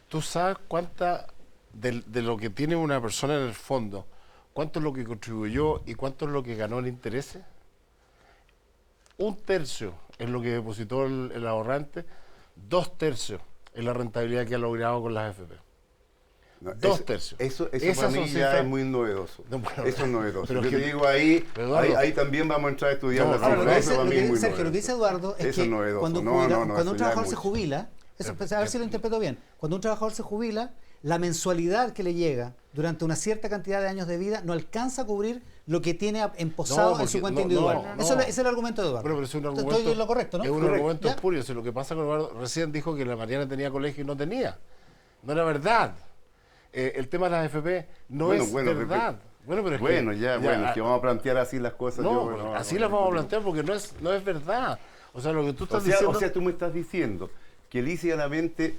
¿tú sabes cuánta de lo que tiene una persona en el fondo, cuánto es lo que contribuyó y cuánto es lo que ganó en intereses? 1/3 es lo que depositó el ahorrante, 2/3 es la rentabilidad que ha logrado con las AFP. No, 2/3. Eso Esas para mí son ya cifras- es muy novedoso. No, bueno, eso es novedoso. pero Yo es te que- digo ahí, Eduardo, ahí también vamos a entrar a estudiar No, las ahora, Lo cifras. que Eso dice, para lo mí que es muy dice Sergio, lo que novedoso. dice Eduardo es Eso que es novedoso. cuando un, No, jubila- no, cuando un eso ya trabajador es se mucho. jubila, eso, a ver si lo interpreto bien, cuando un trabajador se jubila, la mensualidad que le llega durante una cierta cantidad de años de vida no alcanza a cubrir lo que tiene emposado en su porque- cuenta no, individual. no, Eso no. es el argumento de Eduardo. Bueno, pero es un Estoy argumento, en lo correcto, ¿no? es un Correcto. argumento ¿Ya? espurio. Si lo que pasa con Eduardo, recién dijo que la Mariana tenía colegio y no tenía. No era verdad. El tema de las AFP no Bueno, es bueno, verdad. Bueno, pero es Bueno, que, ya, bueno, es que vamos a plantear así las cosas. No, yo, pero así las vamos a plantear porque no es verdad. O sea, lo que tú estás O sea, diciendo... tú me estás diciendo que lisa y llanamente,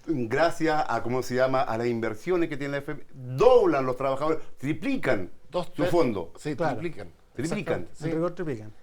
gracias a, ¿cómo se llama?, a las inversiones que tiene la AFP, doblan los trabajadores, triplican su fondo. Sí, Claro. triplican. Triplican. En rigor triplican.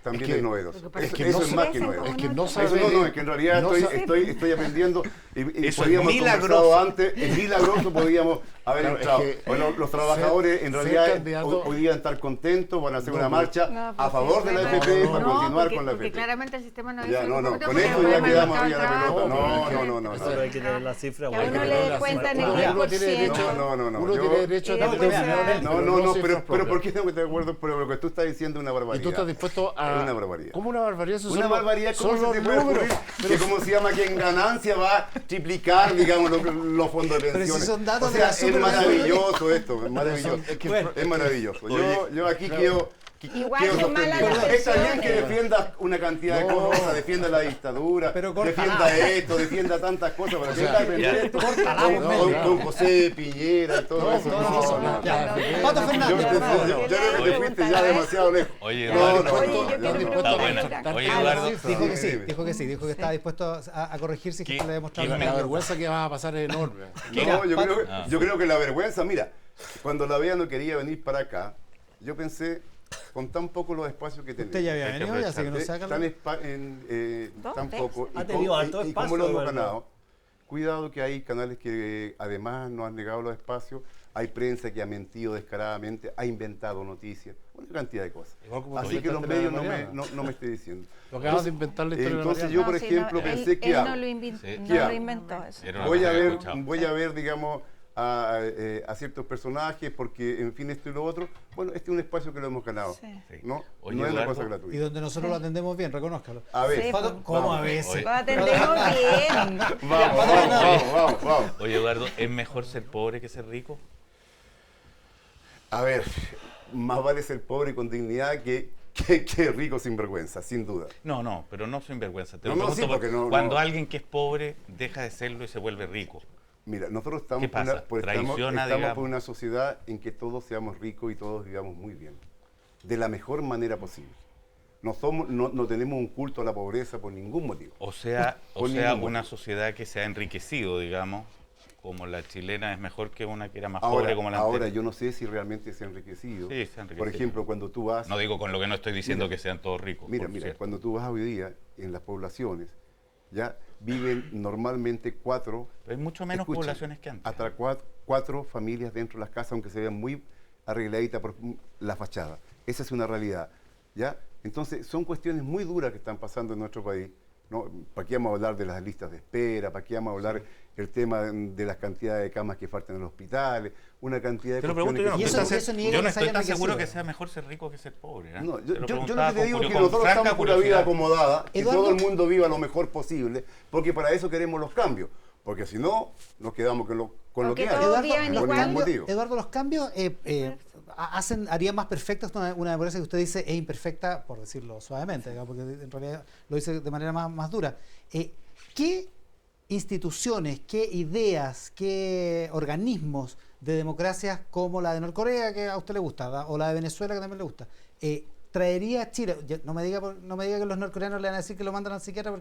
También Es que- es novedoso. es que Eso no es sa- más que Eso novedoso. es que no Eso sabe... no, es que en realidad no sa- estoy aprendiendo y Eso es podríamos haber milagroso. conversado antes, es milagroso podríamos haber Claro, es entrado. que Bueno, los trabajadores en ser realidad candidato- hoy día están contentos, van a hacer No, una pues- marcha No, a pues favor sí, de la bueno. FP para No, continuar porque, con la porque FP. claramente el sistema no Ya, hizo no, lo no, que con prometió, eso porque ya además quedamos no arriba de la estaba pelota. entrado. No. Pero hay que tener la cifra. Que a bueno. uno le descuentan el Uno 10%. tiene derecho, No. uno Yo- tiene derecho a Y tener después opiniones, No, pero pero cifras ¿por propias. qué tengo que estar de acuerdo? Pero lo que tú estás diciendo es una barbaridad. Y tú estás dispuesto a... Es una barbaridad. ¿Cómo una barbaridad? Eso Una son barbaridad, los- ¿cómo son se te los puede números. ocurrir? Que ¿cómo se llama? Que en ganancia va a triplicar, digamos, los fondos de Pero si pensiones. son datos o de sea, la es super- maravilloso esto, es maravilloso. Es que- Bueno, Es maravilloso. Yo aquí Oye, quiero... Igual quiero son malas sorprendido. las Está bien que pensiones. defienda una cantidad de cosas, defienda la dictadura, Pero corta defienda la- esto, defienda tantas cosas, pero O que sea, está defendiendo esto con José Piñera y todo eso. Ya. Pato Yo Fernández, por favor. creo que te fuiste ya demasiado lejos. Oye, No, Eduardo. no, Oye, no, yo no, quiero no. preguntar. Está buena. Oye, Eduardo. Dijo que sí, dijo que estaba dispuesto a corregir si es que ¿Qué- le demostraba La la qué vergüenza que vas a pasar es enorme. No, Ah. yo creo que la vergüenza, mira, cuando la Bea no quería venir para acá, yo pensé, con tan poco los espacios que tenemos. Usted ya había Hay que venido, ya sé que no aprovechar. saca tan, la... tan poco Ha tenido alto y espacio, cómo lo hemos Eduardo. ganado. Cuidado que hay canales que además nos han negado los espacios, hay prensa que ha mentido descaradamente, ha inventado noticias, una cantidad de cosas. Igual como Así tú que los inventaste la medios Mariana. no me esté diciendo. Lo acabas de inventar la historia de la Entonces Mariana. yo, por ejemplo, pensé que él hago. no lo, Sí. no ¿Qué lo hago? inventó eso. Era una Voy cosa a que ver, escuchaba. digamos, a ciertos personajes porque, en fin, esto y lo otro. Bueno, este es un espacio que lo hemos ganado, Sí. ¿no? Oye, no es una Eduardo, cosa Y gratuita. donde nosotros lo atendemos bien, reconózcalo. A ver, Sí, Pato, pues. ¿cómo a Vamos. veces? Oye. Lo atendemos bien. vamos. Oye, Eduardo, ¿es mejor ser pobre que ser rico? A ver, más vale ser pobre con dignidad que rico sin vergüenza, sin duda. No, pero no sin vergüenza. Te No, lo no, pregunto sí, porque no- cuando no. alguien que es pobre deja de serlo y se vuelve rico. Mira, nosotros estamos, ¿Qué pasa? Traiciona, estamos digamos. por una sociedad en que todos seamos ricos y todos vivamos muy bien, de la mejor manera posible. No tenemos un culto a la pobreza por ningún motivo. O sea, Por ningún una motivo. sociedad que se ha enriquecido, digamos, como la chilena es mejor que una que era más Ahora, pobre como la ahora anterior. yo no sé si realmente se ha enriquecido. Sí, se ha enriquecido. Por ejemplo, cuando tú vas... No digo con lo que no estoy diciendo Mira, que sean todos ricos. Mira, por cierto. cuando tú vas hoy día en las poblaciones, ya viven normalmente cuatro... Pero hay mucho menos poblaciones que antes. Hasta cuatro familias dentro de las casas, aunque se vean muy arregladitas por la fachada. Esa es una realidad, ¿ya? Entonces, son cuestiones muy duras que están pasando en nuestro país, ¿no? ¿Para qué vamos a hablar de las listas de espera? ¿Para qué vamos a hablar el tema de las cantidades de camas que faltan en los hospitales? Una cantidad de Te lo pregunto, yo no, cuestiones que- yo no estoy tan seguro que sea mejor ser rico que ser pobre. ¿eh? No, yo lo preguntaba que te digo con es que con nosotros franca estamos por la vida curiosidad. acomodada, que Eduardo. todo el mundo viva lo mejor posible, porque para eso queremos los cambios, porque si no, nos quedamos con lo que hay. Por ningún motivo. Eduardo, los cambios harían más perfecta una democracia que usted dice es imperfecta, por decirlo suavemente, digamos, porque en realidad lo dice de manera más dura. ¿Qué instituciones, qué ideas, qué organismos de democracias como la de Norcorea, que a usted le gusta, ¿verdad? O la de Venezuela, que también le gusta, traería a Chile? No me diga que los norcoreanos le van a decir que lo mandan al psiquiatra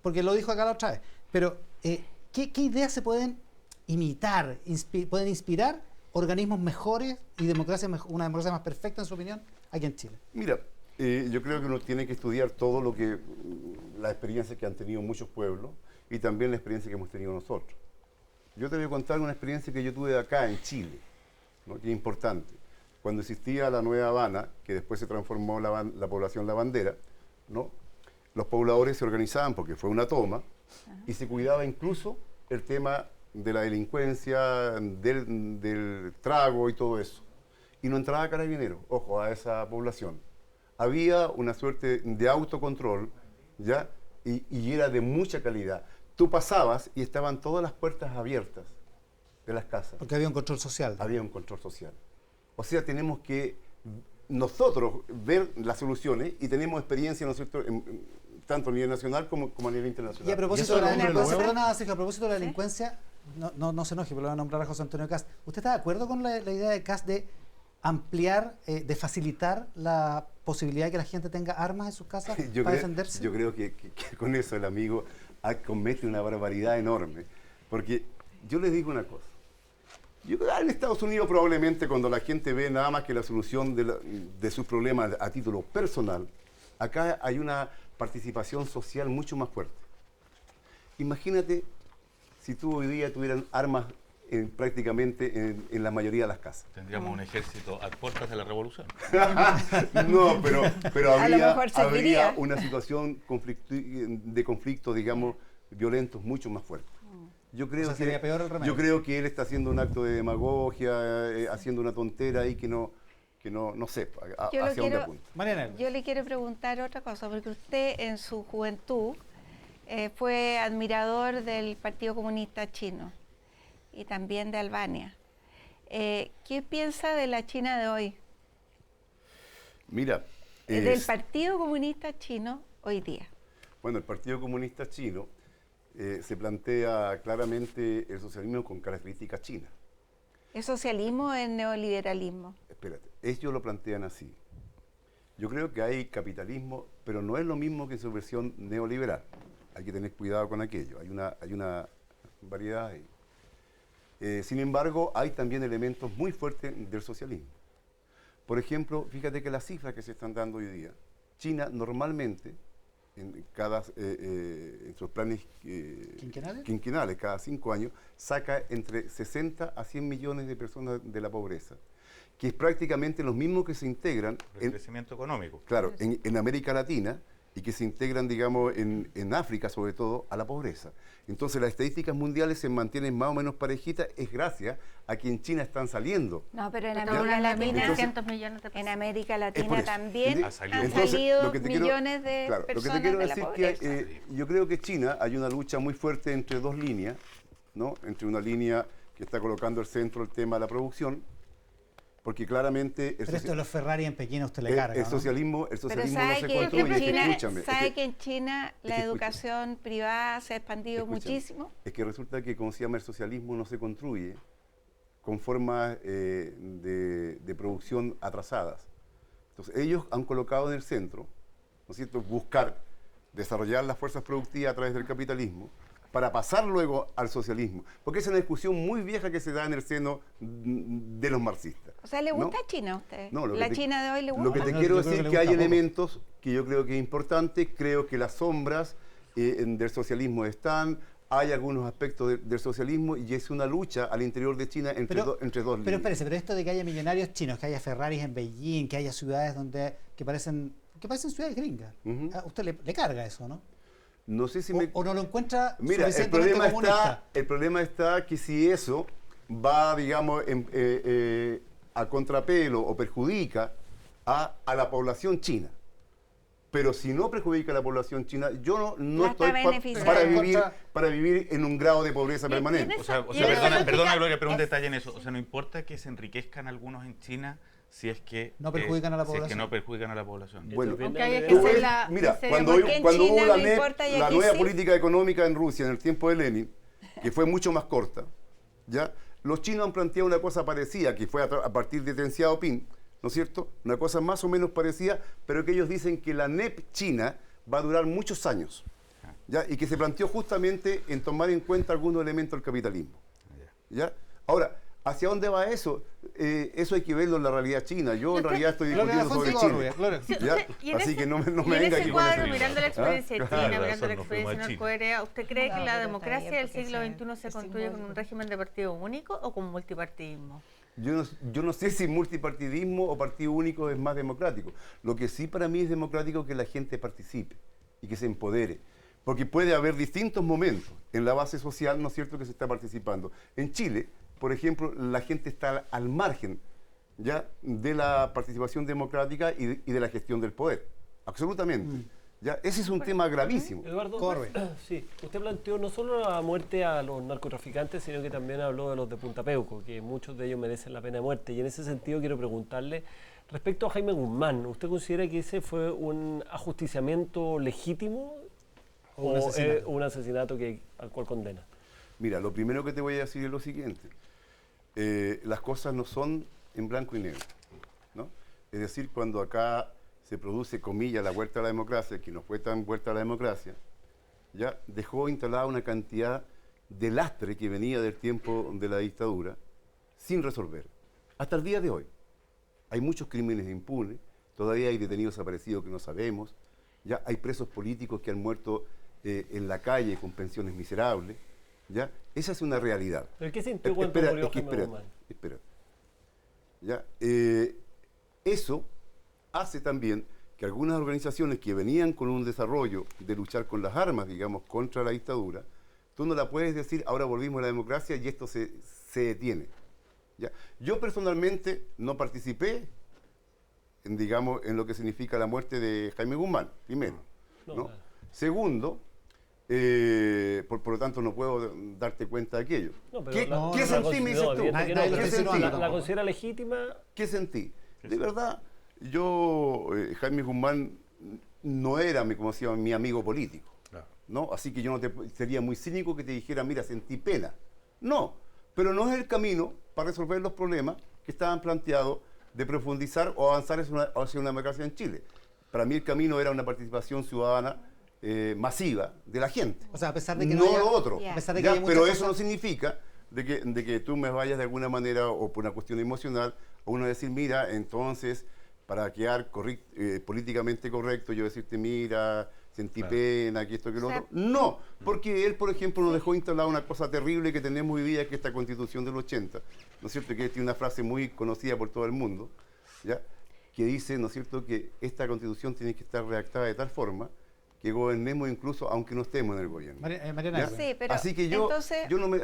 porque lo dijo acá la otra vez. Pero, ¿qué ideas se pueden imitar, pueden inspirar organismos mejores y una democracia más perfecta, en su opinión, aquí en Chile? Mira, yo creo que uno tiene que estudiar todo lo que, la experiencia que han tenido muchos pueblos y también la experiencia que hemos tenido nosotros. Yo te voy a contar una experiencia que yo tuve acá en Chile, ¿no? Que es importante. Cuando existía la Nueva Habana, que después se transformó la población La Bandera, ¿no? Los pobladores se organizaban porque fue una toma y se cuidaba incluso el tema de la delincuencia, del trago y todo eso. Y no entraba carabineros, ojo, a esa población. Había una suerte de autocontrol, ¿ya? Y era de mucha calidad. Tú pasabas y estaban todas las puertas abiertas de las casas. Porque había un control social. Había un control social. O sea, tenemos que nosotros ver las soluciones y tenemos experiencia, ¿no es cierto?, tanto a nivel nacional como a nivel internacional. Y a propósito de la delincuencia, perdona, Sergio, a propósito de la delincuencia, no se enoje, pero lo voy a nombrar a José Antonio Kast. ¿Usted está de acuerdo con la idea de Kast de ampliar, de facilitar la posibilidad de que la gente tenga armas en sus casas para defenderse? Yo creo que con eso el amigo comete una barbaridad enorme. Porque yo les digo una cosa. En Estados Unidos probablemente cuando la gente ve nada más que la solución de sus problemas a título personal, acá hay una participación social mucho más fuerte. Imagínate si tú hoy día tuvieran armas prácticamente en la mayoría de las casas. Tendríamos un ejército a puertas de la revolución. No, pero A lo mejor habría serviría. una situación de conflicto, digamos, violentos mucho más fuerte. Yo creo, sería peor el remedio. yo creo que él está haciendo un acto de demagogia, haciendo una tontera ahí que no sé hacia dónde apunta. Mariana. Yo le quiero preguntar otra cosa, porque usted en su juventud fue admirador del Partido Comunista Chino y también de Albania. ¿Qué piensa de la China de hoy? Mira, Del Partido Comunista Chino hoy día. Bueno, el Partido Comunista Chino se plantea claramente el socialismo con características chinas. ¿Es socialismo o es neoliberalismo? Espérate, ellos lo plantean así. Yo creo que hay capitalismo, pero no es lo mismo que en su versión neoliberal. Hay que tener cuidado con aquello, hay una variedad ahí. Sin embargo, hay también elementos muy fuertes del socialismo. Por ejemplo, fíjate que las cifras que se están dando hoy día, China normalmente, en sus planes quinquenales, cada 5 años, saca entre 60 a 100 millones de personas de la pobreza, que es prácticamente los mismos que se integran El crecimiento económico. Claro, en América Latina y que se integran, digamos, en África, sobre todo, a la pobreza. Entonces, las estadísticas mundiales se mantienen más o menos parejitas, es gracias a que en China están saliendo. No, pero en Estamos América hablando de Latina, 1.900 millones de personas. en América Es Latina por eso. también Ha salido. han Entonces, salido lo que te quiero- millones de claro, lo que te personas quiero de la decir pobreza. que yo creo que en China hay una lucha muy fuerte entre dos líneas, ¿no? Entre una línea que está colocando al centro el tema de la producción, porque claramente Pero esto de los Ferrari en Pekín a usted le carga, el ¿no? socialismo Pero no sabe se que construye. que en China la educación privada se ha expandido muchísimo. Es que resulta que, como se llama, el socialismo no se construye con formas de producción atrasadas. Entonces, ellos han colocado en el centro, ¿no es cierto?, buscar desarrollar las fuerzas productivas a través del capitalismo para pasar luego al socialismo. Porque es una discusión muy vieja que se da en el seno de los marxistas. O sea, ¿le gusta China a usted? No, ¿La China de hoy le gusta? Lo que te quiero decir es que hay elementos que yo creo que es importante. Creo que las sombras del socialismo están. Hay algunos aspectos del socialismo y es una lucha al interior de China entre dos líneas. Pero espérese, pero esto de que haya millonarios chinos, que haya Ferraris en Beijing, que haya ciudades que parecen ciudades gringas, a usted le carga eso, ¿no? No sé si o no lo encuentra Mira, suficientemente comunista. el problema está que si eso va, digamos, a contrapelo o perjudica a la población china. Pero si no perjudica a la población china, yo no estoy para vivir en un grado de pobreza permanente. O sea, perdona, Gloria, pero un detalle en eso. O sea, no importa que se enriquezcan algunos en China si es que no perjudican a la población. Si es que no perjudican a la población. Bueno, mira, cuando hubo la nueva política económica en Rusia en el tiempo de Lenin, que fue mucho más corta, ¿ya? Los chinos han planteado una cosa parecida, que fue a partir de Deng Xiaoping, ¿no es cierto? Una cosa más o menos parecida, pero que ellos dicen que la NEP china va a durar muchos años, ¿ya? Y que se planteó justamente en tomar en cuenta algunos elementos del capitalismo, ¿ya? Ahora, ¿hacia dónde va eso? Eso hay que verlo en la realidad china. Yo en realidad estoy discutiendo sobre Chile. Así que no me venga aquí con eso. Mirando la experiencia de China, mirando la experiencia de Norcorea, ¿usted cree que la democracia del siglo XXI se construye con un régimen de partido único o con multipartidismo? Yo no sé si multipartidismo o partido único es más democrático. Lo que sí para mí es democrático es que la gente participe y que se empodere. Porque puede haber distintos momentos en la base social, ¿no es cierto?, que se está participando. En Chile, por ejemplo, la gente está al margen ya de la participación democrática y de la gestión del poder. Absolutamente. ¿Ya? Ese es un tema gravísimo. Eduardo, sí, usted planteó no solo la muerte a los narcotraficantes, sino que también habló de los de Punta Peuco, que muchos de ellos merecen la pena de muerte. Y en ese sentido quiero preguntarle, respecto a Jaime Guzmán, ¿usted considera que ese fue un ajusticiamiento legítimo o un asesinato al cual condena? Mira, lo primero que te voy a decir es lo siguiente. Las cosas no son en blanco y negro, ¿no? Es decir, cuando acá se produce, comillas, la vuelta a la democracia, que no fue tan vuelta a la democracia, ya dejó instalada una cantidad de lastre que venía del tiempo de la dictadura sin resolver. Hasta el día de hoy. Hay muchos crímenes impunes, todavía hay detenidos desaparecidos que no sabemos, ya hay presos políticos que han muerto en la calle con pensiones miserables, ¿ya? Esa es una realidad. ¿Pero qué sintió cuando murió Jaime Guzmán? Espera. ¿Ya? Eso hace también que algunas organizaciones que venían con un desarrollo de luchar con las armas, digamos, contra la dictadura, tú no la puedes decir, ahora volvimos a la democracia y esto se detiene. ¿Ya? Yo personalmente no participé en lo que significa la muerte de Jaime Guzmán, primero. ¿no? Segundo, por lo tanto no puedo darte cuenta de aquello. ¿Qué sentí, me dices tú? ¿La considera legítima? ¿Qué sentí? De verdad, yo, Jaime Guzmán no era, como se llama, mi amigo político, ¿no? Así que yo sería muy cínico que te dijera, mira, sentí pena. No, pero no es el camino para resolver los problemas que estaban planteados de profundizar o avanzar hacia una democracia en Chile. Para mí el camino era una participación ciudadana masiva de la gente. O sea, a pesar de que no haya, lo otro. A pesar de que pero eso cosas... no significa de que tú me vayas de alguna manera o por una cuestión emocional a uno decir, mira, entonces, para quedar políticamente correcto, yo decirte, mira, sentí pena, que esto, que lo otro. No, porque él, por ejemplo, nos dejó instalada una cosa terrible que tenemos hoy día, que es esta Constitución del 80, ¿no es cierto? Que tiene una frase muy conocida por todo el mundo, ¿ya? Que dice, ¿no es cierto?, que esta Constitución tiene que estar redactada de tal forma que gobernemos incluso aunque no estemos en el gobierno. Mariana, sí, pero así que yo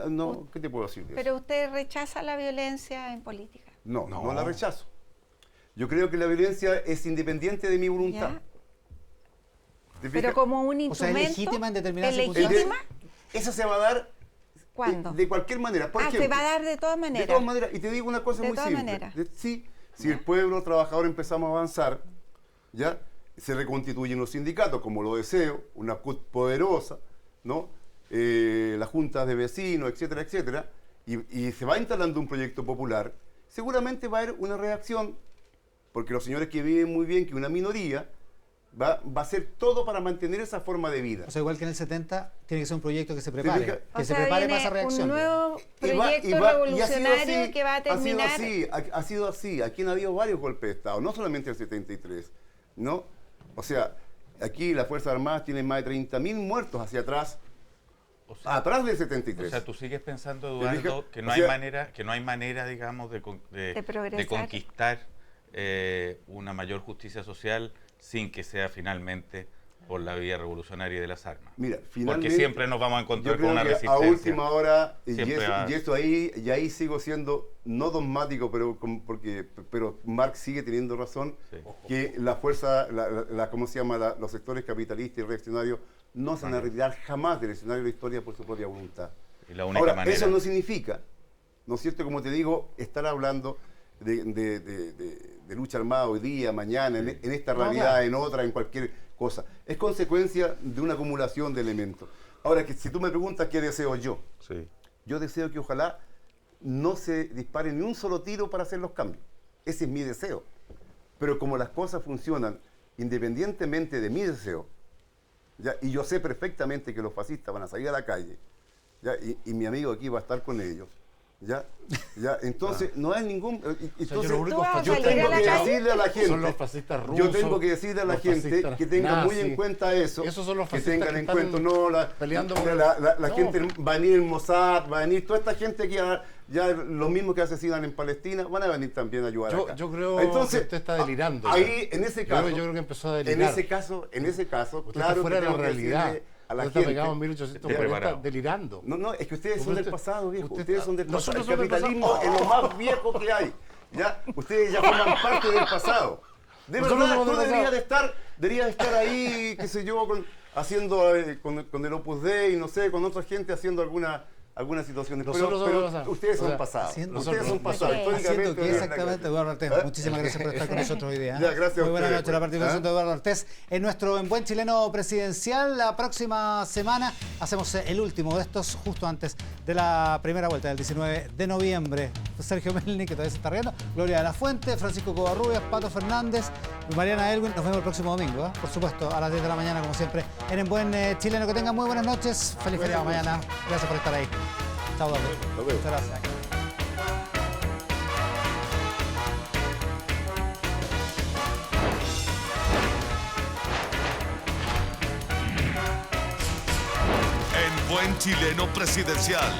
no, ¿qué te puedo decir de eso? Pero usted rechaza la violencia en política. No la rechazo. Yo creo que la violencia es independiente de mi voluntad. Pero como un instrumento. O sea, ¿es legítima en determinadas circunstancias? Eso se va a dar ¿Cuándo? De cualquier manera. Por ejemplo, se va a dar de todas maneras. De todas maneras. Y te digo una cosa muy simple. Sí, si el pueblo trabajador empezamos a avanzar, ¿ya? Se reconstituyen los sindicatos, como lo deseo, una CUT poderosa, ¿no? Las juntas de vecinos, etcétera, etcétera, y se va instalando un proyecto popular, seguramente va a haber una reacción, porque los señores que viven muy bien, que una minoría, va a hacer todo para mantener esa forma de vida. O sea, igual que en el 70, tiene que ser un proyecto que se prepare. Que se prepare para esa reacción. Un nuevo proyecto revolucionario que va a terminar. Ha sido así. Aquí han habido varios golpes de Estado, no solamente el 73, ¿no? O sea, aquí las Fuerzas Armadas tienen más de 30.000 muertos hacia atrás. O sea, atrás del 73. O sea, tú sigues pensando, Eduardo, que no hay manera, digamos, de conquistar una mayor justicia social sin que sea finalmente por la vía revolucionaria de las armas. Mira, finalmente, porque siempre nos vamos a encontrar con una resistencia. A última hora, y ahí sigo siendo no dogmático, pero Marx sigue teniendo razón, sí, que la fuerza, ¿cómo se llama? Los sectores capitalistas y reaccionarios no se van a retirar jamás del escenario de la historia por su propia voluntad. Y la única ahora, manera... eso no significa, ¿no es cierto? Como te digo, estar hablando de lucha armada hoy día, mañana, sí, en esta realidad, en otra, en cualquier cosa. Es consecuencia de una acumulación de elementos. Ahora, que si tú me preguntas qué deseo yo, sí, yo deseo que ojalá no se dispare ni un solo tiro para hacer los cambios. Ese es mi deseo. Pero como las cosas funcionan independientemente de mi deseo, ¿ya? Y yo sé perfectamente que los fascistas van a salir a la calle, ¿ya? Y mi amigo aquí va a estar con ellos, ¿ya? Entonces no hay ningún... Entonces, yo tengo que decirle a la gente... Son los fascistas rusos. Yo tengo que decirle a la gente que tenga muy en cuenta eso. Esos son los que fascistas tengan en cuenta, no, la gente, va a venir el Mossad, va a venir toda esta gente que ya los mismos que asesinan en Palestina, van a venir también a ayudar acá. Yo creo entonces, que usted está delirando. Ahí, en ese caso... Yo creo que empezó a delirar. En ese caso, usted claro, está fuera de la realidad. A la gente gente, pegado en 1840 delirando. No, es que ustedes son del pasado, viejo. Ustedes son del pasado. Nosotros El capitalismo es lo más viejo que hay. ¿Ya? Ustedes ya forman parte del pasado. De verdad, tú deberías estar ahí, qué sé yo, haciendo con el Opus Dei, no sé, con otra gente haciendo algunas situaciones. Pero ustedes son pasados. Ustedes son pasados. Haciendo que exactamente, Eduardo Artés. Muchísimas gracias por estar con nosotros hoy día. Gracias. Muy buenas noches, la participación de Eduardo Artés en nuestro En Buen Chileno Presidencial. La próxima semana hacemos el último de estos, justo antes de la primera vuelta, del 19 de noviembre. Sergio Melnik, que todavía se está riendo, Gloria de la Fuente, Francisco Covarrubias, Pato Fernández, Mariana Elwin. Nos vemos el próximo domingo, por supuesto, a las 10 de la mañana, como siempre, en Buen Chileno. Que tengan muy buenas noches. Feliz feriado mañana. Gracias por estar ahí. Chao, Eduardo. Muchas gracias. En Buen Chileno Presidencial